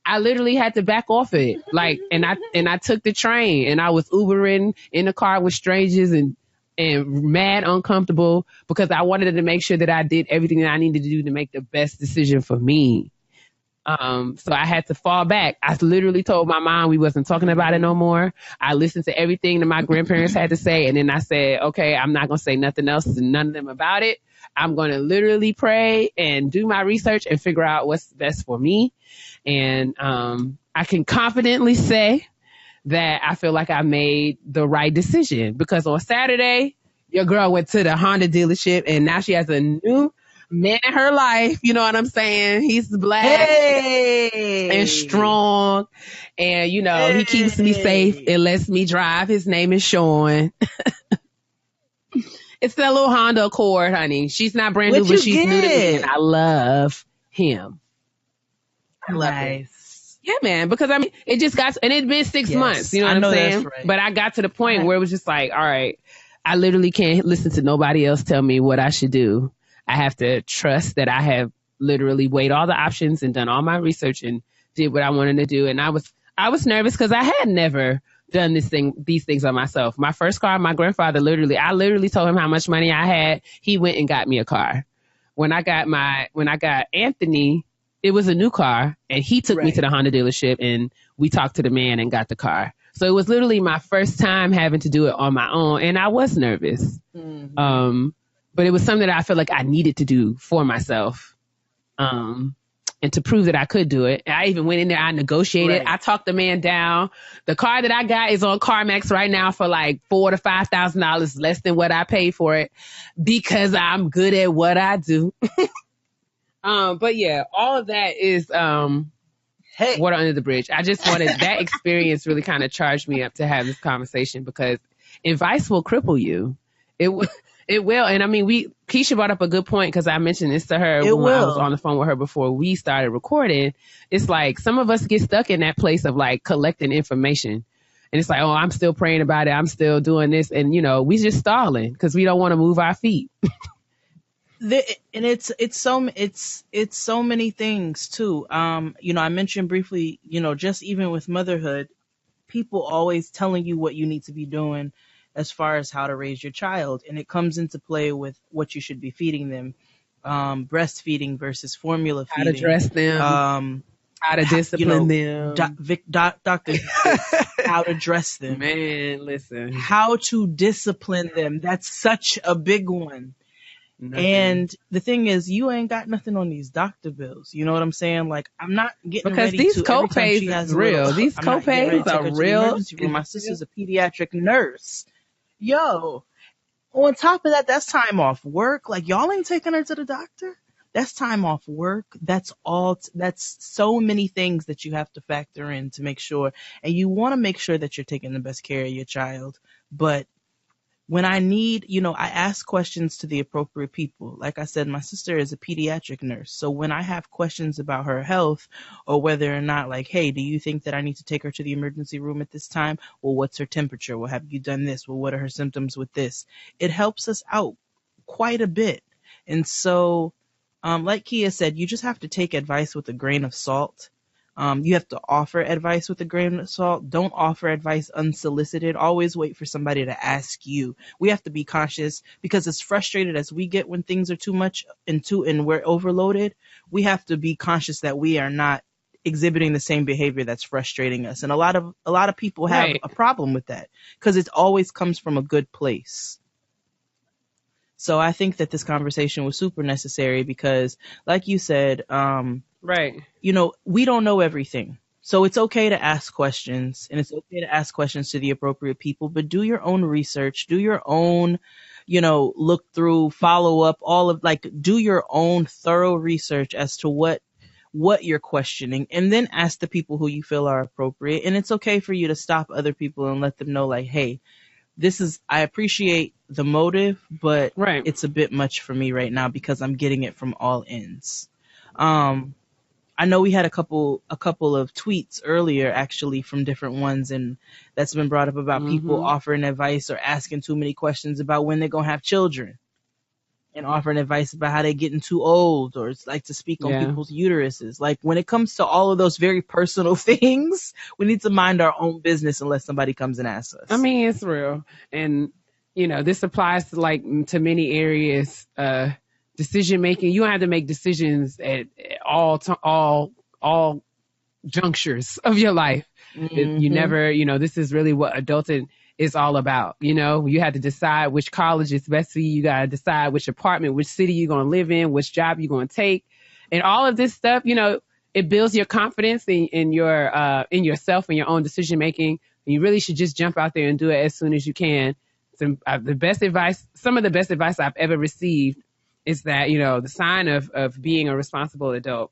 I literally had to back off it. Like, and I took the train and I was Ubering in the car with strangers and mad uncomfortable because I wanted to make sure that I did everything that I needed to do to make the best decision for me. So I had to fall back. I literally told my mom we wasn't talking about it no more. I listened to everything that my grandparents had to say. And then I said, okay, I'm not going to say nothing else to none of them about it. I'm going to literally pray and do my research and figure out what's best for me. And I can confidently say that I feel like I made the right decision because on Saturday, your girl went to the Honda dealership and now she has a new man in her life. You know what I'm saying? He's black and strong and, he keeps me safe and lets me drive. His name is Sean. It's that little Honda Accord, honey. She's not brand new, but she's new to me and I love him. I love it. Yeah, man, because it just got, and it'd been 6 months, you know what I'm saying? That's right. But I got to the point where it was just like, all right, I literally can't listen to nobody else tell me what I should do. I have to trust that I have literally weighed all the options and done all my research and did what I wanted to do. And I was nervous because I had never done these things on myself. My first car, my grandfather I literally told him how much money I had. He went and got me a car. When I got Anthony, it was a new car and he took me to the Honda dealership and we talked to the man and got the car. So it was literally my first time having to do it on my own. And I was nervous. Mm-hmm. But it was something that I felt like I needed to do for myself. And to prove that I could do it. I even went in there, I negotiated. I talked the man down. The car that I got is on CarMax right now for like $4,000 to $5,000 less than what I paid for it because I'm good at what I do. But yeah, all of that is water under the bridge. I just wanted that experience really kind of charged me up to have this conversation because advice will cripple you. It will. And Keisha brought up a good point because I mentioned this to her when I was on the phone with her before we started recording. It's like some of us get stuck in that place of like collecting information. And it's like, oh, I'm still praying about it. I'm still doing this. And, we just stalling because we don't want to move our feet. And it's so many things too. I mentioned briefly, just even with motherhood, people always telling you what you need to be doing as far as how to raise your child. And it comes into play with what you should be feeding them, breastfeeding versus formula feeding. How to dress them, how to discipline them. Doctor, how to dress them. Man, listen. How to discipline them. That's such a big one. Nothing. And the thing is, you ain't got nothing on these doctor bills. You know what I'm saying? Like, I'm not getting because ready these to. Copays is real. These copays are real. My sister's a pediatric nurse. Yo, on top of that, that's time off work. Like, y'all ain't taking her to the doctor. That's time off work. That's all. That's so many things that you have to factor in to make sure. And you want to make sure that you're taking the best care of your child. But when I need, I ask questions to the appropriate people. Like I said, my sister is a pediatric nurse. So when I have questions about her health or whether or not, like, hey, do you think that I need to take her to the emergency room at this time? Well, what's her temperature? Well, have you done this? Well, what are her symptoms with this? It helps us out quite a bit. And so, like Kia said, you just have to take advice with a grain of salt. You have to offer advice with a grain of salt. Don't offer advice unsolicited. Always wait for somebody to ask you. We have to be conscious because as frustrated as we get when things are too much and we're overloaded, we have to be conscious that we are not exhibiting the same behavior that's frustrating us. And a lot of people have a problem with that because it always comes from a good place. So I think that this conversation was super necessary because, like you said, we don't know everything. So it's okay to ask questions, and it's okay to ask questions to the appropriate people, but do your own research, do your own, look through, follow up, do your own thorough research as to what you're questioning, and then ask the people who you feel are appropriate. And it's okay for you to stop other people and let them know, like, hey, I appreciate the motive, but it's a bit much for me right now because I'm getting it from all ends. I know we had a couple of tweets earlier actually from different ones, and that's been brought up about people offering advice or asking too many questions about when they're going to have children and offering advice about how they're getting too old or it's like to speak on people's uteruses. Like when it comes to all of those very personal things, we need to mind our own business unless somebody comes and asks us. I mean, it's real. And, this applies to many areas, decision making. You don't have to make decisions at all junctures of your life. You never, this is really what adulting is all about. You have to decide which college is best for you. You got to decide which apartment, which city you're going to live in, which job you're going to take. And all of this stuff, it builds your confidence in yourself and your own decision making. And you really should just jump out there and do it as soon as you can. Some of the best advice I've ever received is that, the sign of being a responsible adult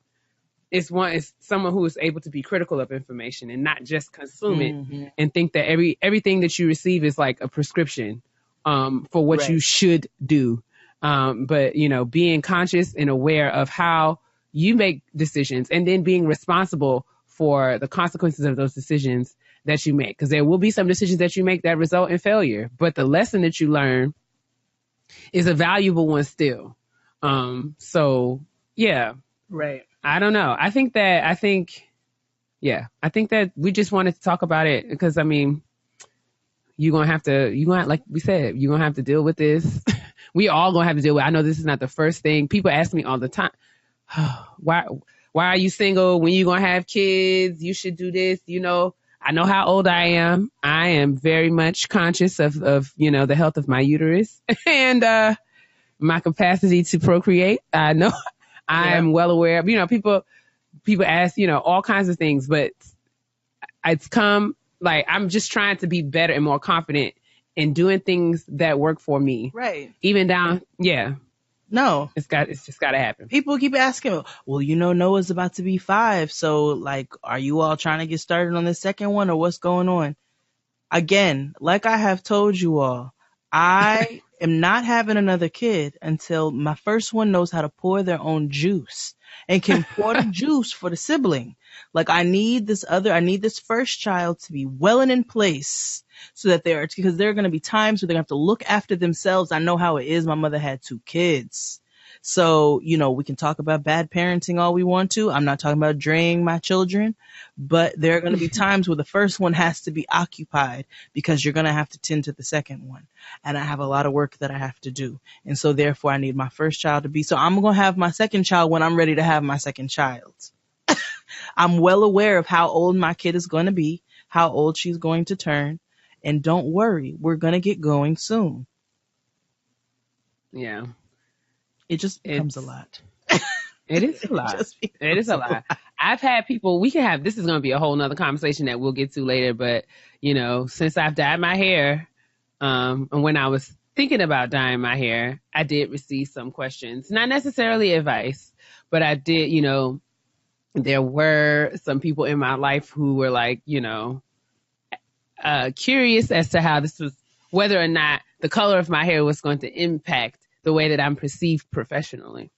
is someone who is able to be critical of information and not just consume it and think that everything that you receive is like a prescription for what you should do. But, being conscious and aware of how you make decisions and then being responsible for the consequences of those decisions that you make. Because there will be some decisions that you make that result in failure. But the lesson that you learn is a valuable one still. So, yeah. Right. I don't know. I think that we just wanted to talk about it because, I mean, like we said, you're going to have to deal with this. We all going to have to deal with it. I know this is not the first thing. People ask me all the time, why are you single? When you going to have kids? You should do this. I know how old I am. I am very much conscious of the health of my uterus and my capacity to procreate. I know I am well aware of, people ask, all kinds of things, but it's come like I'm just trying to be better and more confident in doing things that work for me. Right. Even down. Yeah. No. It's just got to happen. People keep asking, well, Noah's about to be 5. So like, are you all trying to get started on the second one or what's going on? Again, like I have told you all, I am not having another kid until my first one knows how to pour their own juice and can pour the juice for the sibling. Like I need this first child to be well and in place so that because there are going to be times where they're going to have to look after themselves. I know how it is. My mother had 2 kids. So, we can talk about bad parenting all we want to. I'm not talking about draining my children, but there are going to be times where the first one has to be occupied because you're going to have to tend to the second one. And I have a lot of work that I have to do. And so therefore I need my first child to be, so I'm going to have my second child when I'm ready to have my second child. I'm well aware of how old my kid is going to be, how old she's going to turn. And don't worry, we're going to get going soon. Yeah. It just becomes a lot. It is a lot. It is a lot. I've had people, this is going to be a whole nother conversation that we'll get to later, but, since I've dyed my hair, and when I was thinking about dyeing my hair, I did receive some questions, not necessarily advice, but I did, there were some people in my life who were like, curious as to how this was, whether or not the color of my hair was going to impact the way that I'm perceived professionally.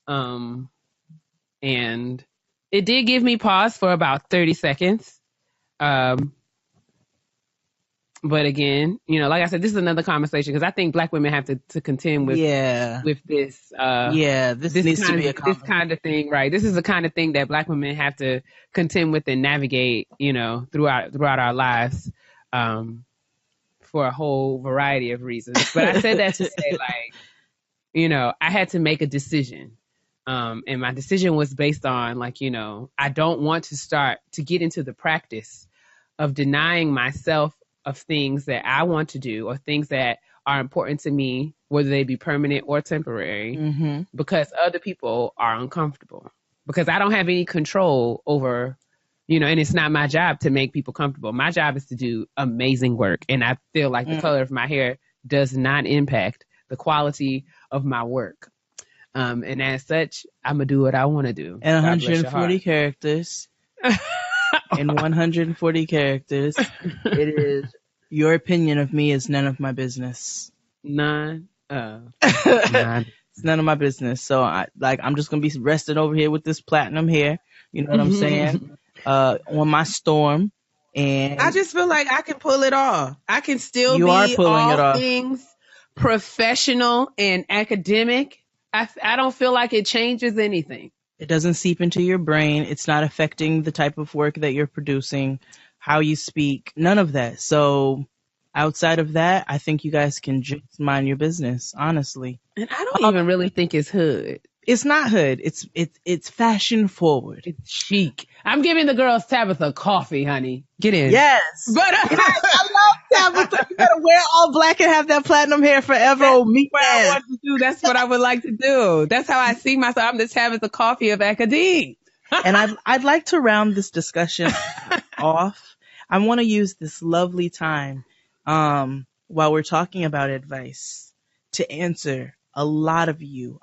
And it did give me pause for about 30 seconds. But again, you know, like I said, this is another conversation because I think Black women have to contend with this. This needs to be this kind of thing, right? This is the kind of thing that Black women have to contend with and navigate, you know, throughout our lives, for a whole variety of reasons. But I said that to say, like, you know, I had to make a decision. And my decision was based on, like, you know, I don't want to get into the practice of denying myself of things that I want to do or things that are important to me, whether they be permanent or temporary, because other people are uncomfortable. Because I don't have any control over, you know, and it's not my job to make people comfortable. My job is to do amazing work. And I feel like the color of my hair does not impact the quality of my work. And as such, I'm going to do what I want to do. And 140 characters. In 140 characters, it is your opinion of me is none of my business. None. It's none of my business. So I'm just gonna be resting over here with this platinum hair. You know what I'm saying? On my storm, and I just feel like I can pull it off. I can still you be are pulling all it off. Things professional and academic. I don't feel like it changes anything. It doesn't seep into your brain. It's not affecting the type of work that you're producing, how you speak, none of that. So outside of that, I think you guys can just mind your business, honestly. And I don't even really think it's hood. It's not hood. It's fashion forward. It's chic. I'm giving the girls Tabitha coffee, honey. Get in. Yes. But I love Tabitha. You gotta wear all black and have that platinum hair forever. That's what I want to do. That's what I would like to do. That's how I see myself. I'm the Tabitha coffee of academia. And I'd like to round this discussion off. I want to use this lovely time while we're talking about advice to answer a lot of you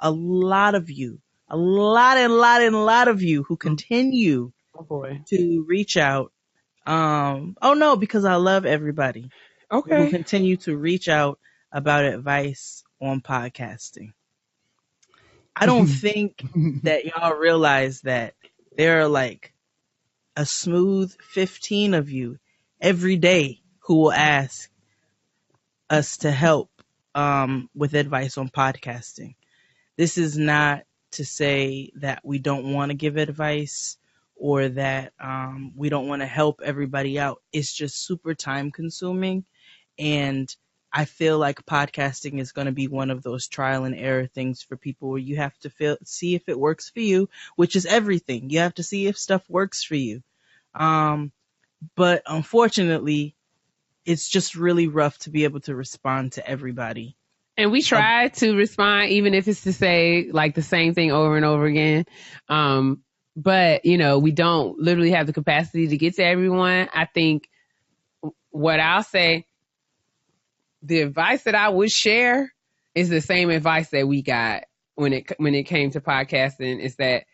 who continue to reach out. Because I love everybody. Okay. Who continue to reach out about advice on podcasting. I don't think that y'all realize that there are like a smooth 15 of you every day who will ask us to help with advice on podcasting. This is not to say that we don't want to give advice or that we don't want to help everybody out. It's just super time consuming. And I feel like podcasting is going to be one of those trial and error things for people where you have to see if it works for you, which is everything. You have to see if stuff works for you. But unfortunately, it's just really rough to be able to respond to everybody. And we try to respond, even if it's to say like the same thing over and over again. But, you know, we don't literally have the capacity to get to everyone. I think what I'll say, the advice that I would share is the same advice that we got when it came to podcasting, is that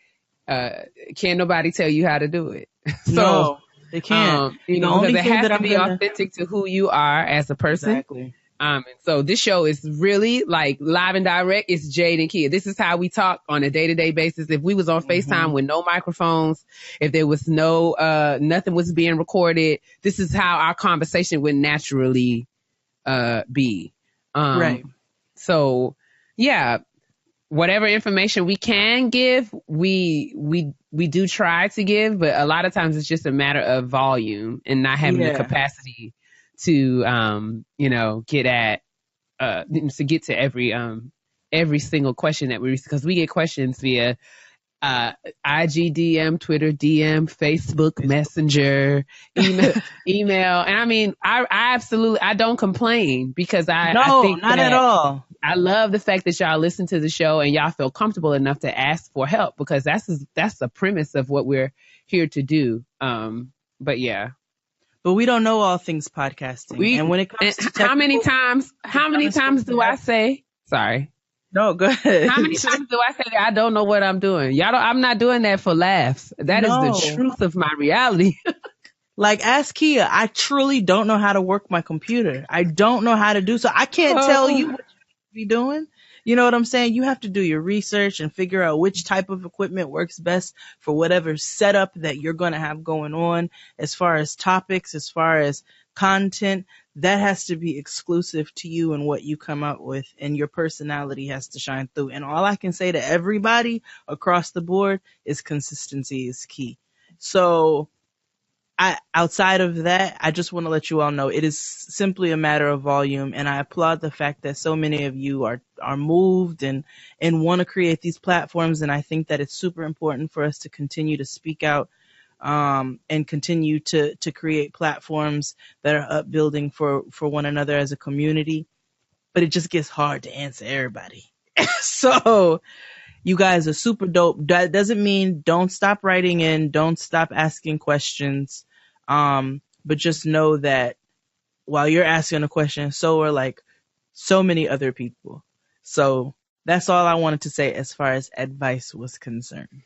can't nobody tell you how to do it. So no, they can't. You know, because it has to be authentic to who you are as a person. Exactly. And so this show is really like live and direct. It's Jade and Kia. This is how we talk on a day-to-day basis. If we was on FaceTime with no microphones, if there was no, nothing was being recorded, this is how our conversation would naturally, be. Right. So yeah, whatever information we can give, we do try to give, but a lot of times it's just a matter of volume and not having the capacity to, you know, get to every single question that we receive, because we get questions via IG DM, Twitter DM, Facebook Messenger, email. And I mean, I absolutely, I don't complain, because I think not at all. I love the fact that y'all listen to the show and y'all feel comfortable enough to ask for help, because that's the premise of what we're here to do. But yeah. But we don't know all things podcasting. And when it comes to how many times do I say, sorry. No, go ahead. How many times do I say that I don't know what I'm doing? I'm not doing that for laughs. That is the truth of my reality. Like, ask Kia. I truly don't know how to work my computer. I don't know how to do so. I can't tell you what you should be doing. You know what I'm saying? You have to do your research and figure out which type of equipment works best for whatever setup that you're going to have going on. As far as topics, as far as content, that has to be exclusive to you and what you come up with, and your personality has to shine through. And all I can say to everybody across the board is consistency is key. So outside of that, I just want to let you all know it is simply a matter of volume, and I applaud the fact that so many of you are moved and want to create these platforms, and I think that it's super important for us to continue to speak out and continue to create platforms that are upbuilding for one another as a community. But it just gets hard to answer everybody. So you guys are super dope. That doesn't mean don't stop writing in, don't stop asking questions. But just know that while you're asking a question, so are like so many other people. So that's all I wanted to say as far as advice was concerned.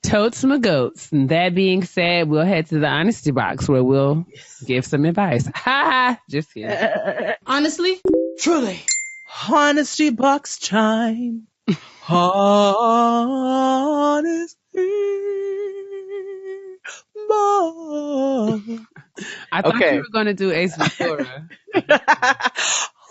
Totes my goats. That being said, we'll head to the honesty box where we'll give some advice. Ha ha! Just kidding. Honestly? Truly. Honesty box time. Honesty box. I thought you were going to do Ace Ventura.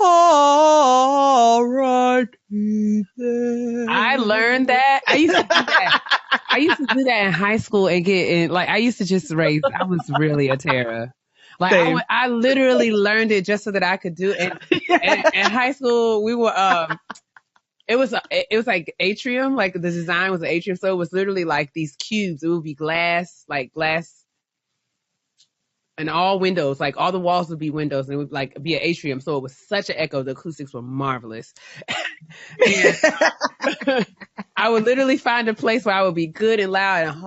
All right. I learned that. I used to do that. I used to do that in high school and get in, like, I used to just race. I was really a terror. Like, I literally learned it just so that I could do it. And in high school, we were, it was like atrium, like the design was an atrium. So it was literally like these cubes. It would be glass and all windows, like all the walls would be windows, and it would like be an atrium. So it was such an echo. The acoustics were marvelous. And I would literally find a place where I would be good and loud and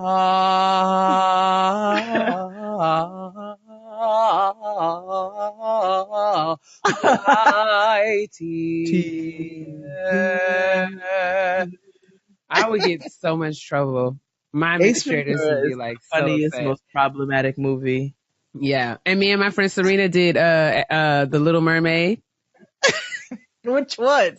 I would get so much trouble. My administrators would be like, funniest, so most problematic movie. Yeah. And me and my friend Serena did The Little Mermaid. Which one?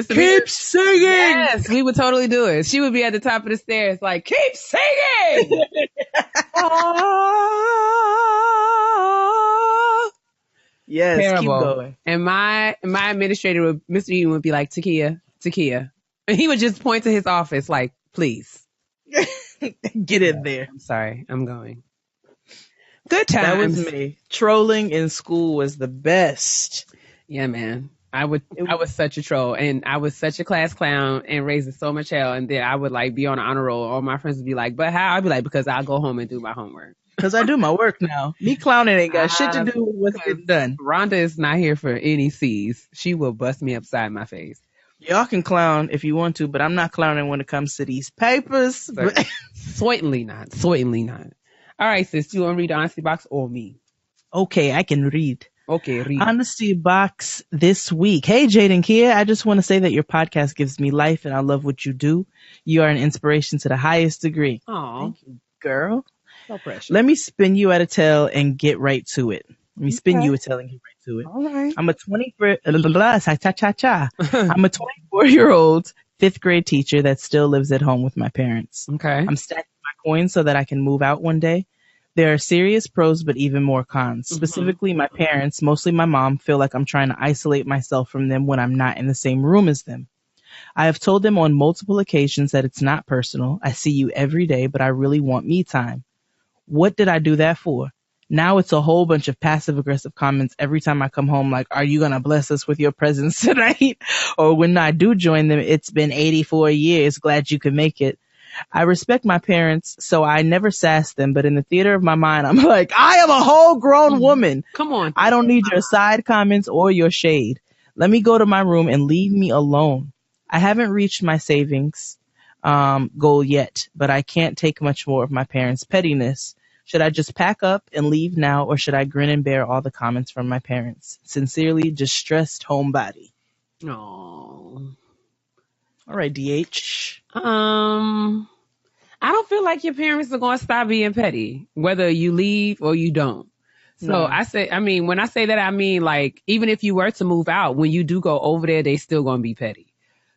Keep singing. Yes, we would totally do it. She would be at the top of the stairs like, keep singing. Yes, terrible. Keep going. And my administrator Mr. Eden would be like, Takia. And he would just point to his office like, please. Get in there. I'm sorry. I'm going. Good times. That was me. Trolling in school was the best. Yeah, man. I was such a troll, and I was such a class clown and raising so much hell. And then I would like be on an honor roll. All my friends would be like, but how? I'd be like, because I'll go home and do my homework. Because I do my work now. Me clowning ain't got shit to do with what's getting done. Rhonda is not here for any C's. She will bust me upside my face. Y'all can clown if you want to, but I'm not clowning when it comes to these papers. Certainly not. All right, sis, you want to read the honesty box or me? Okay, I can read. Okay, read. Honesty box this week. Hey, Jade and Kia, I just want to say that your podcast gives me life and I love what you do. You are an inspiration to the highest degree. Aw. Thank you, girl. So precious. Let me spin you at a tale and get right to it. Let me spin you a tale and get right to it. All right. I'm a 24-year-old fifth grade teacher that still lives at home with my parents. Okay. I'm stacking my coins so that I can move out one day. There are serious pros, but even more cons. Specifically, my parents, mostly my mom, feel like I'm trying to isolate myself from them when I'm not in the same room as them. I have told them on multiple occasions that it's not personal. I see you every day, but I really want me time. What did I do that for? Now it's a whole bunch of passive-aggressive comments every time I come home, like, are you going to bless us with your presence tonight? Or when I do join them, it's been 84 years. Glad you could make it. I respect my parents, so I never sass them, but in the theater of my mind, I'm like, I am a whole grown woman. Come on. I don't need your side comments or your shade. Let me go to my room and leave me alone. I haven't reached my savings goal yet, but I can't take much more of my parents' pettiness. Should I just pack up and leave now, or should I grin and bear all the comments from my parents? Sincerely, distressed homebody. Oh. All right, DH. I I don't feel like your parents are going to stop being petty, whether you leave or you don't. So No. when I say that, I mean, like, even if you were to move out, when you do go over there, they still going to be petty.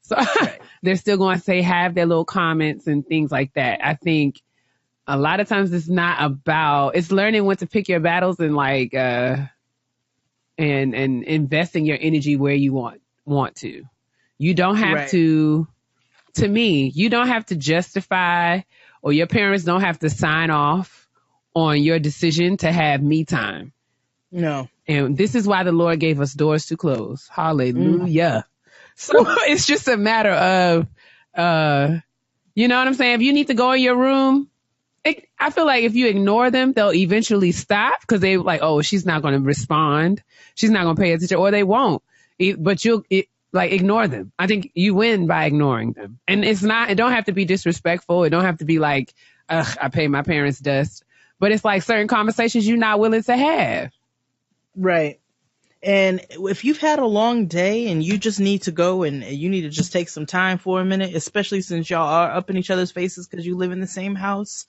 So Right. they're still going to have their little comments and things like that. I think a lot of times it's learning when to pick your battles and like, and investing your energy where you want to. You don't have to me, you don't have to justify, or your parents don't have to sign off on your decision to have me time. No. And this is why the Lord gave us doors to close. Hallelujah. So it's just a matter of, you know what I'm saying? If you need to go in your room, I feel like if you ignore them, they'll eventually stop because they're like, oh, she's not going to respond. She's not going to pay attention, or they won't. But ignore them. I think you win by ignoring them. And it don't have to be disrespectful. It don't have to be like, ugh, I pay my parents dust. But it's like certain conversations you're not willing to have. Right. And if you've had a long day and you just need to go and you need to just take some time for a minute, especially since y'all are up in each other's faces because you live in the same house,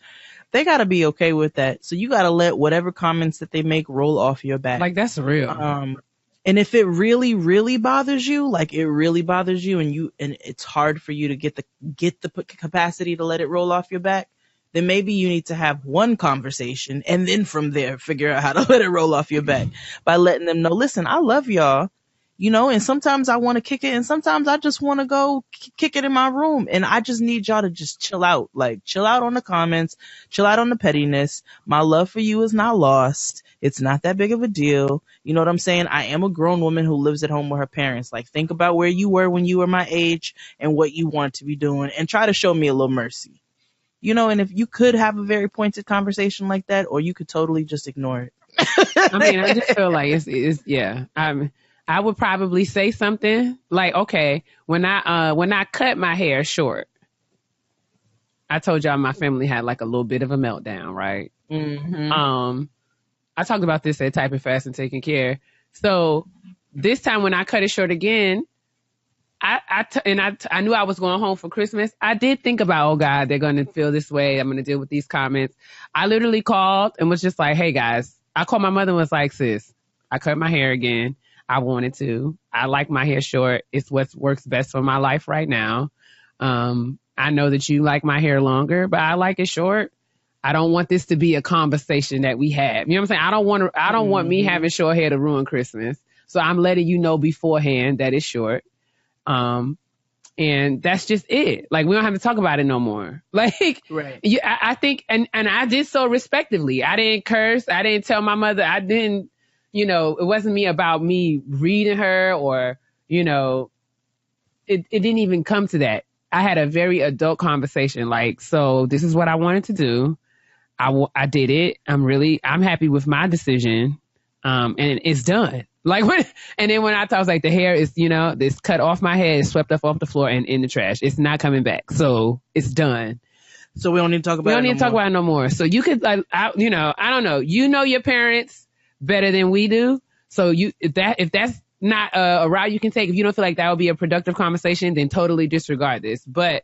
they got to be okay with that. So you got to let whatever comments that they make roll off your back. Like, that's real. And if it really, really bothers you, like it really bothers you and it's hard for you to get the capacity to let it roll off your back, then maybe you need to have one conversation and then from there figure out how to let it roll off your back by letting them know, listen, I love y'all, and sometimes I want to kick it and sometimes I just want to go kick it in my room and I just need y'all to just chill out, like chill out on the comments, chill out on the pettiness. My love for you is not lost. It's not that big of a deal. You know what I'm saying? I am a grown woman who lives at home with her parents. Like, think about where you were when you were my age and what you want to be doing and try to show me a little mercy. And if you could have a very pointed conversation like that, or you could totally just ignore it. I mean, I just feel like it's yeah. I would probably say something like, okay, when I cut my hair short, I told y'all my family had like a little bit of a meltdown, right? Mm-hmm. I talked about this at Typing Fast and Taking Care. So this time when I cut it short again, I knew I was going home for Christmas. I did think about, oh God, they're going to feel this way. I'm going to deal with these comments. I literally called and was just like, hey guys, I called my mother and was like, sis, I cut my hair again. I wanted to. I like my hair short. It's what works best for my life right now. I know that you like my hair longer, but I like it short. I don't want this to be a conversation that we have. You know what I'm saying? I don't want me having short hair to ruin Christmas. So I'm letting you know beforehand that it's short. And that's just it. Like, we don't have to talk about it no more. Like, right. I think, and I did so respectively. I didn't curse. I didn't tell my mother. I didn't, it wasn't about me reading her or, it didn't even come to that. I had a very adult conversation. Like, so this is what I wanted to do. I did it. I'm happy with my decision. And it's done. Like, and then when I was like, the hair is, this cut off my head, swept up off the floor and in the trash. It's not coming back. So it's done. So we don't need to talk about it. We don't need to talk about it no more. So you could, like, I don't know. Your parents better than we do. So if that's not a route you can take, if you don't feel like that would be a productive conversation, then totally disregard this. But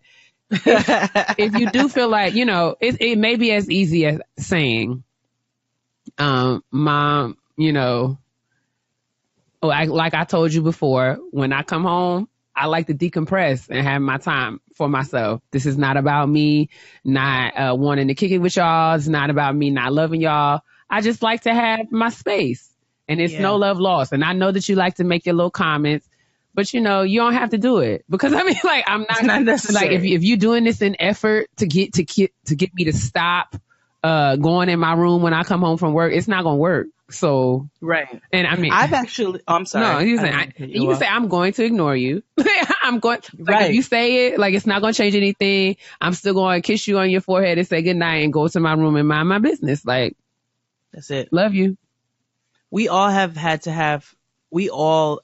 if you do feel like, it may be as easy as saying, Mom, like I told you before, when I come home, I like to decompress and have my time for myself. This is not about me not wanting to kick it with y'all. It's not about me not loving y'all. I just like to have my space, and it's no love lost. And I know that you like to make your little comments, but you don't have to do it, because I mean, like, I'm not necessary. Like, if you're doing this in effort to get me to stop going in my room when I come home from work, it's not gonna work. So right. And I mean, I'm sorry. No, you can say I'm going to ignore you. I'm going right. If you say it, like, it's not going to change anything. I'm still going to kiss you on your forehead and say good night and go to my room and mind my business. Like, that's it. Love you. We all have had to have, or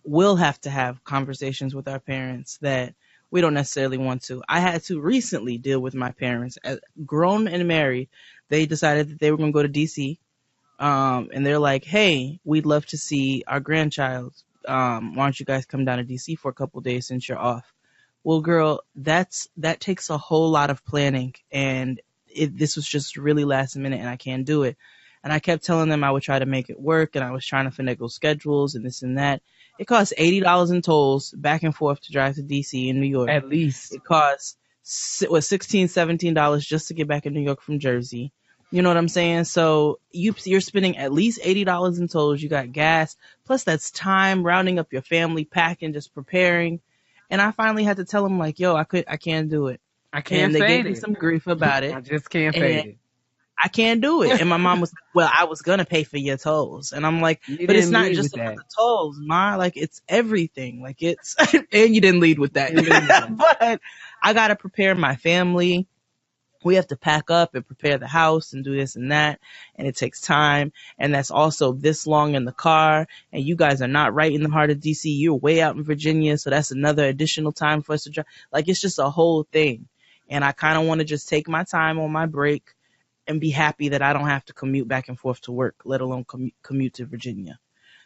will have to have conversations with our parents that we don't necessarily want to. I had to recently deal with my parents, as grown and married. They decided that they were going to go to DC. And they're like, hey, we'd love to see our grandchild. Why don't you guys come down to DC for a couple of days since you're off? Well, girl, that takes a whole lot of planning, and this was just really last minute, and I can't do it. And I kept telling them I would try to make it work, and I was trying to finagle schedules and this and that. It costs $80 in tolls back and forth to drive to DC in New York. At least. It costs $16, $17 just to get back in New York from Jersey. You know what I'm saying? So you're spending at least $80 in tolls. You got gas, plus that's time rounding up your family, packing, just preparing. And I finally had to tell them like, yo, I can't do it. I can't And they fade gave me it. some grief about it. I just can't fade it. I can't do it. And my mom was, well, I was going to pay for your tolls. And I'm like, but it's not just about the tolls, Ma. Like, it's everything. Like, it's, and you didn't lead with that. But I got to prepare my family. We have to pack up and prepare the house and do this and that. And it takes time. And that's also this long in the car. And you guys are not right in the heart of DC. You're way out in Virginia. So that's another additional time for us to drive. Like, it's just a whole thing. And I kind of want to just take my time on my break and be happy that I don't have to commute back and forth to work, let alone commute to Virginia.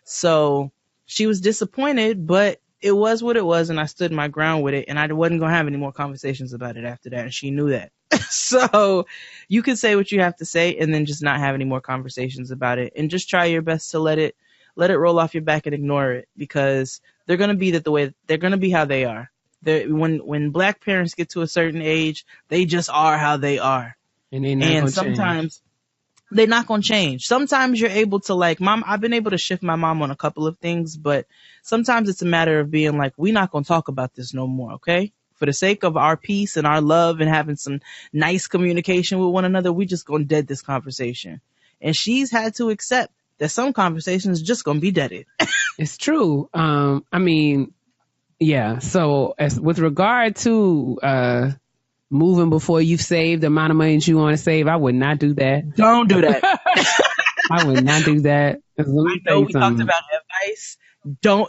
So she was disappointed, but it was what it was, and I stood my ground with it, and I wasn't going to have any more conversations about it after that, and she knew that. So you can say what you have to say and then just not have any more conversations about it, and just try your best to let it roll off your back and ignore it, because they're going to be they're going to be how they are. When Black parents get to a certain age, they just are how they are. And sometimes they're not going to change. Sometimes you're able to, like, Mom, I've been able to shift my mom on a couple of things, but sometimes it's a matter of being like, we're not going to talk about this no more, okay? For the sake of our peace and our love and having some nice communication with one another, we just going to dead this conversation. And she's had to accept that some conversations just going to be deaded. It's true. I mean, yeah. So with regard to moving before you've saved the amount of money that you want to save, I would not do that. Don't do that. I would not do that. I know we talked about advice.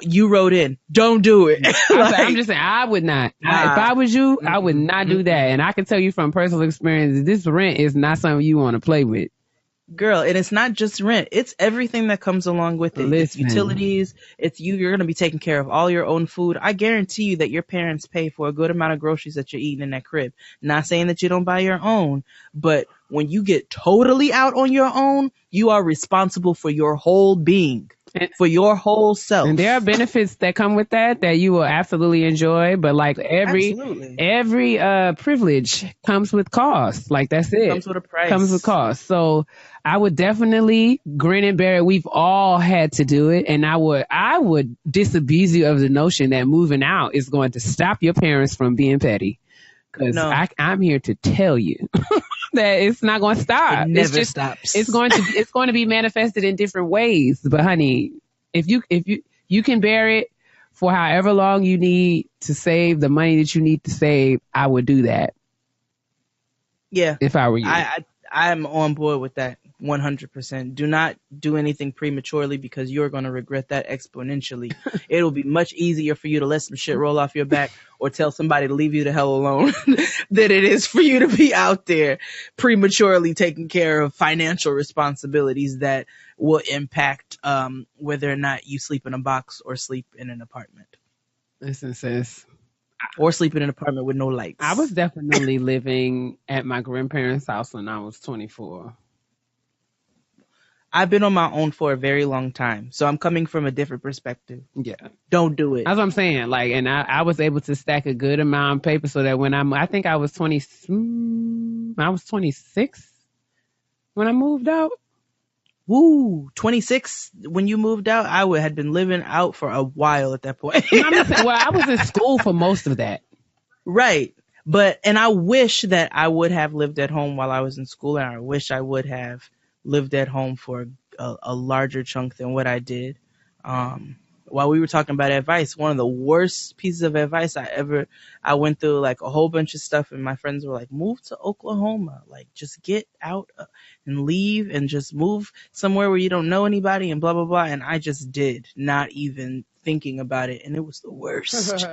You wrote in. Don't do it. I'm just saying, I would not. If I was you, I would not do that. And I can tell you from personal experience, this rent is not something you want to play with. Girl, and it's not just rent. It's everything that comes along with it. Listen. It's utilities. It's you're going to be taking care of all your own food. I guarantee you that your parents pay for a good amount of groceries that you're eating in that crib. Not saying that you don't buy your own, but when you get totally out on your own, you are responsible for your whole being. For your whole self. And there are benefits that come with that you will absolutely enjoy, but like every privilege comes with cost. Like, that's it. Comes with a price. Comes with cost. So I would definitely grin and bear it. We've all had to do it, and I would disabuse you of the notion that moving out is going to stop your parents from being petty. Because I'm here to tell you that it's not going to stop. It never stops. It's going to be manifested in different ways. But honey, if you can bear it for however long you need to save the money that you need to save, I would do that. Yeah. If I were you. I'm on board with that 100%. Do not do anything prematurely, because you're going to regret that exponentially. It'll be much easier for you to let some shit roll off your back or tell somebody to leave you the hell alone than it is for you to be out there prematurely taking care of financial responsibilities that will impact whether or not you sleep in a box or sleep in an apartment. Listen, sis. Or sleep in an apartment with no lights. I was definitely living at my grandparents' house when I was 24. I've been on my own for a very long time, so I'm coming from a different perspective. Yeah. Don't do it. That's what I'm saying. Like, and I was able to stack a good amount of paper so that when I think I was 26 when I moved out. Woo, 26 when you moved out? I had been living out for a while at that point. Well, I was in school for most of that. Right. And I wish that I would have lived at home while I was in school, and I wish I would have lived at home for a larger chunk than what I did. While we were talking about advice, one of the worst pieces of advice I went through, like, a whole bunch of stuff, and my friends were like, move to Oklahoma, like, just get out and leave and just move somewhere where you don't know anybody and blah, blah, blah. And I just did, not even thinking about it. And it was the worst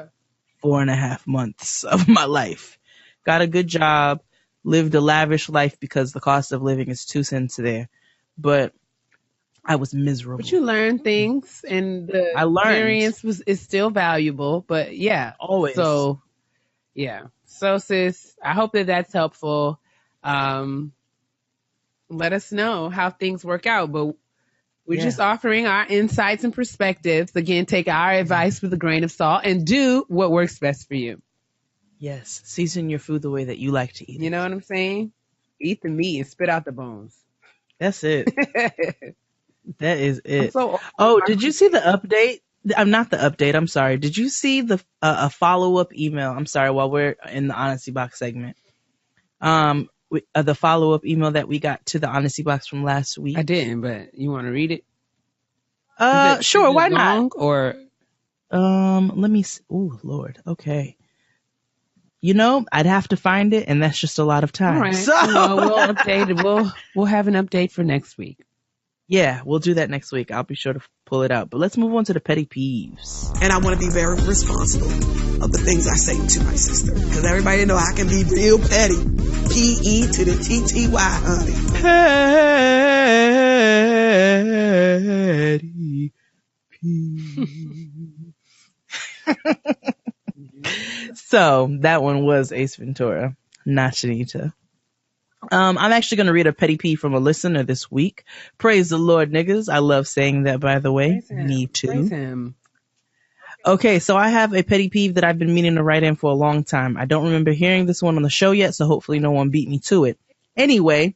4.5 months of my life. Got a good job, lived a lavish life because the cost of living is 2 cents there. But I was miserable. But you learn things, and the experience is still valuable. But yeah, always. So Yeah. So sis, I hope that that's helpful. Let us know how things work out, but we're just offering our insights and perspectives. Again, take our advice with a grain of salt and do what works best for you. Yes. Season your food the way that you like to eat it. You know what I'm saying? Eat the meat and spit out the bones. That's it. That is it. So, did you see the update? I'm not the update. I'm sorry. Did you see the a follow-up email? I'm sorry, while we're in the Honesty Box segment. The follow-up email that we got to the Honesty Box from last week. I didn't, but you want to read it? Sure, why not? Or let me see. Oh, Lord. Okay. You know, I'd have to find it, and that's just a lot of time. All right. So we'll update it. We'll have an update for next week. Yeah, we'll do that next week. I'll be sure to pull it out. But let's move on to the petty peeves. And I want to be very responsible of the things I say to my sister. Because everybody know I can be real petty. P-E to the T-T-Y, honey. Petty peeves. So, that one was Ace Ventura, not Shanita. I'm actually going to read a petty peeve from a listener this week. Praise the Lord, niggas. I love saying that, by the way. Me too. Praise him. Okay, so I have a petty peeve that I've been meaning to write in for a long time. I don't remember hearing this one on the show yet, so hopefully no one beat me to it. Anyway,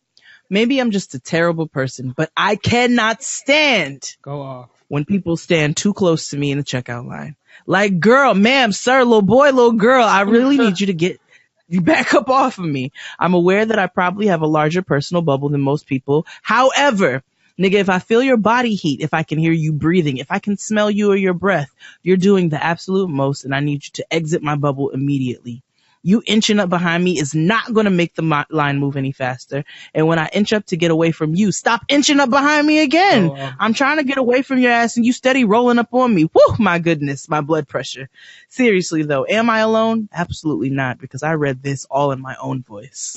maybe I'm just a terrible person, but I cannot stand Go off when people stand too close to me in the checkout line. Like, girl, ma'am, sir, little boy, little girl, I really need you to you back up off of me. I'm aware that I probably have a larger personal bubble than most people. However, nigga, if I feel your body heat, if I can hear you breathing, if I can smell you or your breath, you're doing the absolute most, and I need you to exit my bubble immediately. You inching up behind me is not going to make the line move any faster. And when I inch up to get away from you, stop inching up behind me again. I'm trying to get away from your ass and you steady rolling up on me. Woo, my goodness, my blood pressure. Seriously though, am I alone? Absolutely not, because I read this all in my own voice.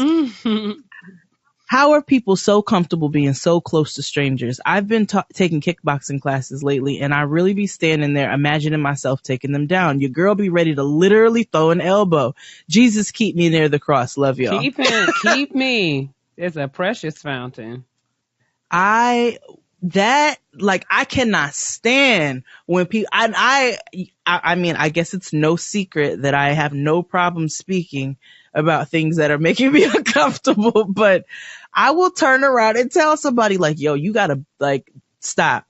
How are people so comfortable being so close to strangers? I've been taking kickboxing classes lately, and I really be standing there imagining myself taking them down. Your girl be ready to literally throw an elbow. Jesus, keep me near the cross. Love y'all. Keep me. It's a precious fountain. I cannot stand when people, I mean, I guess it's no secret that I have no problem speaking about things that are making me uncomfortable, but I will turn around and tell somebody like, yo, you gotta stop,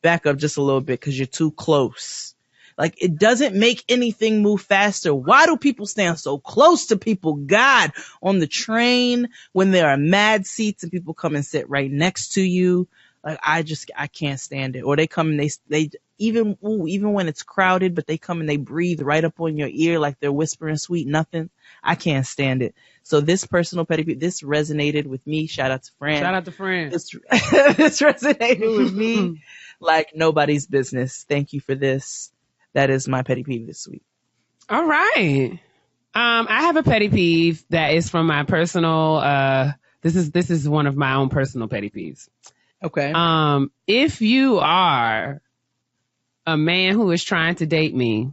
back up just a little bit because you're too close. Like, it doesn't make anything move faster. Why do people stand so close to people? God, on the train, when there are mad seats and people come and sit right next to you. Like, I can't stand it. Or they come and they even when it's crowded, but they come and they breathe right up on your ear like they're whispering sweet nothing. I can't stand it. So this personal petty peeve, this resonated with me. Shout out to Fran. This resonated with me like nobody's business. Thank you for this. That is my petty peeve this week. All right. I have a petty peeve that is from my personal, this is one of my own personal petty peeves. Okay. If you are a man who is trying to date me,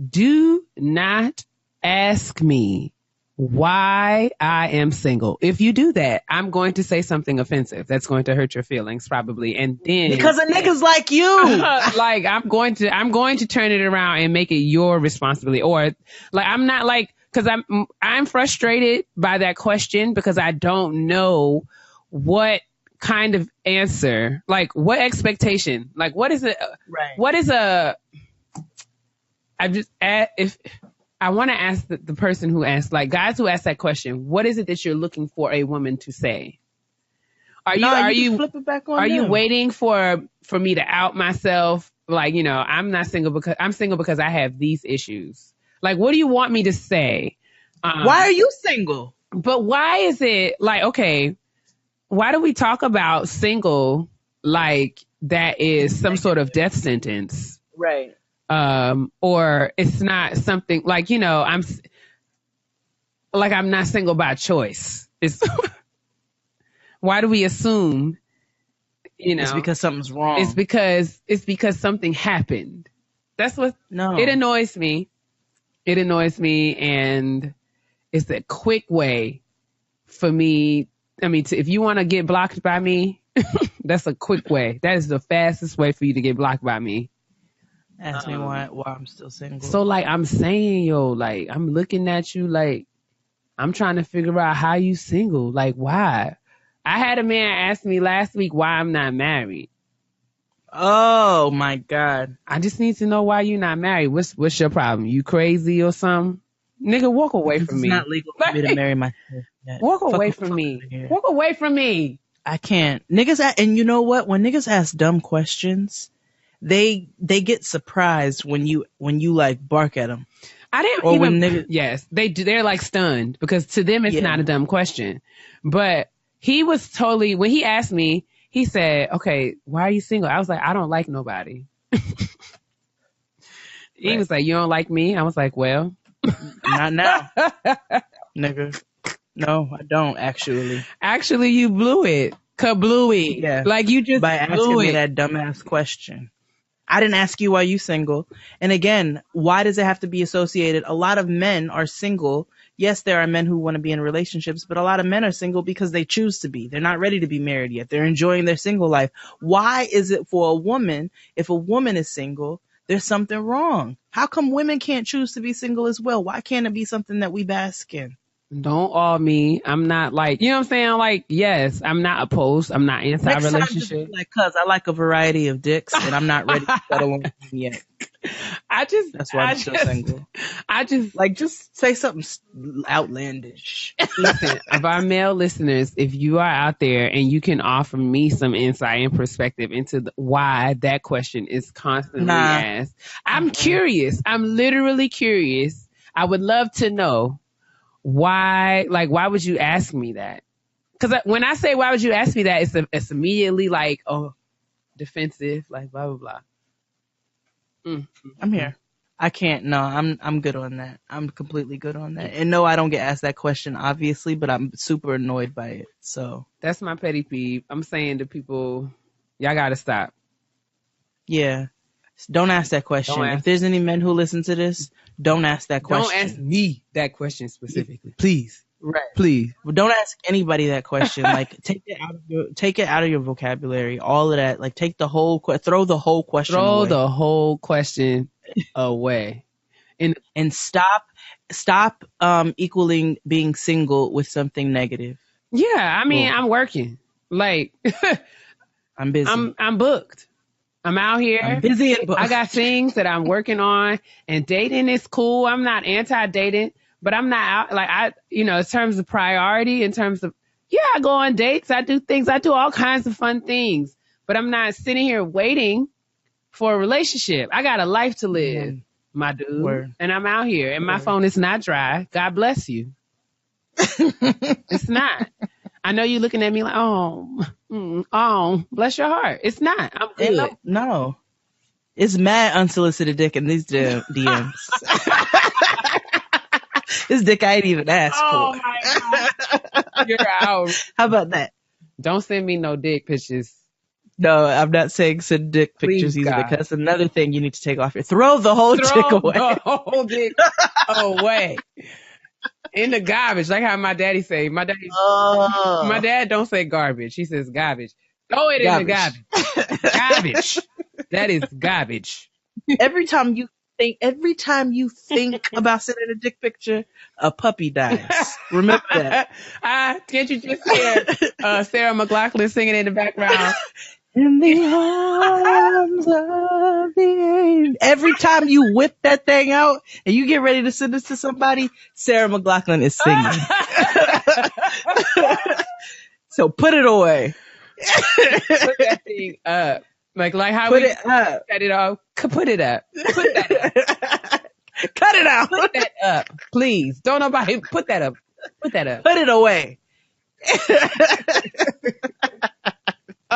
do not ask me why I am single. If you do that, I'm going to say something offensive that's going to hurt your feelings probably. And then because of niggas like you, like I'm going to turn it around and make it your responsibility. Or like, I'm not like, cause I'm frustrated by that question because I don't know what kind of answer, like what expectation, like what is it? Right. What is if I want to ask the person who asked, like guys who ask that question, what is it that you're looking for a woman to say? Are you flip it back on are them. you waiting for me to out myself? Like, you know, I'm single because I have these issues. Like, what do you want me to say? Why are you single? But why is it like, okay, why do we talk about single like that is some sort of death sentence? Right. Or it's not something like, you know, I'm not single by choice. It's why do we assume, you know, it's because something's wrong. It's because something happened. That's what, no, it annoys me. It annoys me, and it's a quick way for me. I mean, if you want to get blocked by me, that's a quick way. That is the fastest way for you to get blocked by me. Ask me why I'm still single. So, like, I'm saying, yo, like, I'm looking at you, like, I'm trying to figure out how you single. Like, why? I had a man ask me last week why I'm not married. Oh my God. I just need to know why you're not married. What's your problem? You crazy or something? Nigga, walk away from me. It's not legal for me to marry myself yet. Walk away from me. Walk away from me. I can't. And you know what? When niggas ask dumb questions, they get surprised when you like bark at them. I didn't or even. When niggas, yes, they're like stunned because to them it's not a dumb question. But he was totally, when he asked me, he said, "Okay, why are you single?" I was like, "I don't like nobody." He was like, "You don't like me?" I was like, "Well, not now, nigga. No, I don't actually. Actually, you blew it, kablooey. Yeah, like you just by asking me that dumbass question. I didn't ask you why you single. And again, why does it have to be associated? A lot of men are single. Yes, there are men who want to be in relationships, but a lot of men are single because they choose to be. They're not ready to be married yet. They're enjoying their single life. Why is it for a woman, if a woman is single, there's something wrong? How come women can't choose to be single as well? Why can't it be something that we bask in? Don't all me. I'm not like, you know what I'm saying? Like, yes, I'm not opposed. I'm not anti-relationship. Like, cause I like a variety of dicks and I'm not ready to settle on one yet. That's why I'm still single. Just say something outlandish. Listen, of our male listeners, if you are out there and you can offer me some insight and perspective into why that question is constantly asked, I'm curious. I'm literally curious. I would love to know. Why would you ask me that? Because when I say, why would you ask me that, it's immediately like, oh, defensive, like blah, blah, blah. Mm-hmm. I'm here. I can't. No, I'm good on that. I'm completely good on that. And no, I don't get asked that question, obviously, but I'm super annoyed by it. So that's my petty peeve. I'm saying to people, y'all got to stop. Yeah. Don't ask that question. If there's any men who listen to this, don't ask that question. Don't ask me that question specifically, please. Right. Please. Well, don't ask anybody that question. Like, take it out of your vocabulary. All of that. Like, take the whole throw the whole question away. Throw the whole question away. And stop equaling being single with something negative. Yeah, I mean, I'm working. Like, I'm busy. I'm booked. I'm out here. I'm busy and booked. I got things that I'm working on, and dating is cool. I'm not anti-dating, but I'm not out, in terms of priority, in terms of, I go on dates. I do things. I do all kinds of fun things, but I'm not sitting here waiting for a relationship. I got a life to live, my dude. Word. And I'm out here, and my phone is not dry. God bless you. It's not. I know you're looking at me like, bless your heart. It's not. I'm good. No. It's mad unsolicited dick in these DMs. This dick I ain't even asked for. Oh my God. You're out. How about that? Don't send me no dick pictures. No, I'm not saying send dick pictures either, because that's another thing you need to take off here. Throw the whole dick away. The whole dick away. In the garbage, like how my daddy say. My dad don't say garbage. He says garbage. Throw it in the garbage. Garbage. That is garbage. Every time you think about sending a dick picture, a puppy dies. Remember that. Can't you just hear Sarah McLachlan singing in the background? In the arms of the angel. Every time you whip that thing out and you get ready to send this to somebody, Sarah McLachlan is singing. So put it away. Put that thing up. Like how put it up. Cut it off. Put it up. Put that up. Cut it out. Put that up. Please. Don't nobody put that up. Put that up. Put it away.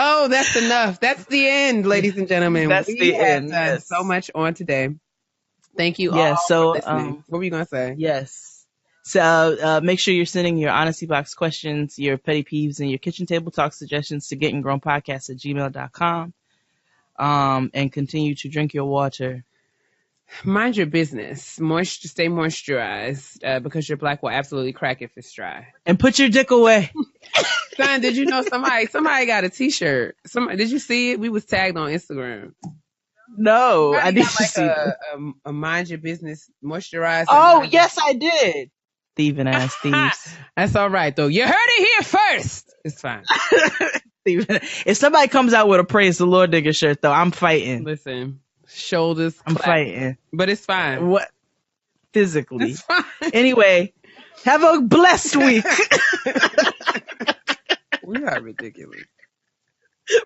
Oh, that's enough. That's the end, ladies and gentlemen. That's the end. Yes. So much on today. Thank you all for listening. What were you going to say? Yes. So make sure you're sending your honesty box questions, your petty peeves, and your kitchen table talk suggestions to gettinggrownpodcast@gmail.com. And continue to drink your water. Mind your business. Stay moisturized because your black will absolutely crack if it's dry. And put your dick away. Son, did you know somebody got a T-shirt? Did you see it? We was tagged on Instagram. No, I didn't got like see it. a mind your business moisturizer. Oh, yes, I did. Thieving ass thieves. That's all right, though. You heard it here first. It's fine. If somebody comes out with a Praise the Lord nigga shirt, though, I'm fighting. Listen, shoulders. I'm fighting. But it's fine. What? Physically. It's fine. Anyway, have a blessed week. We are ridiculous.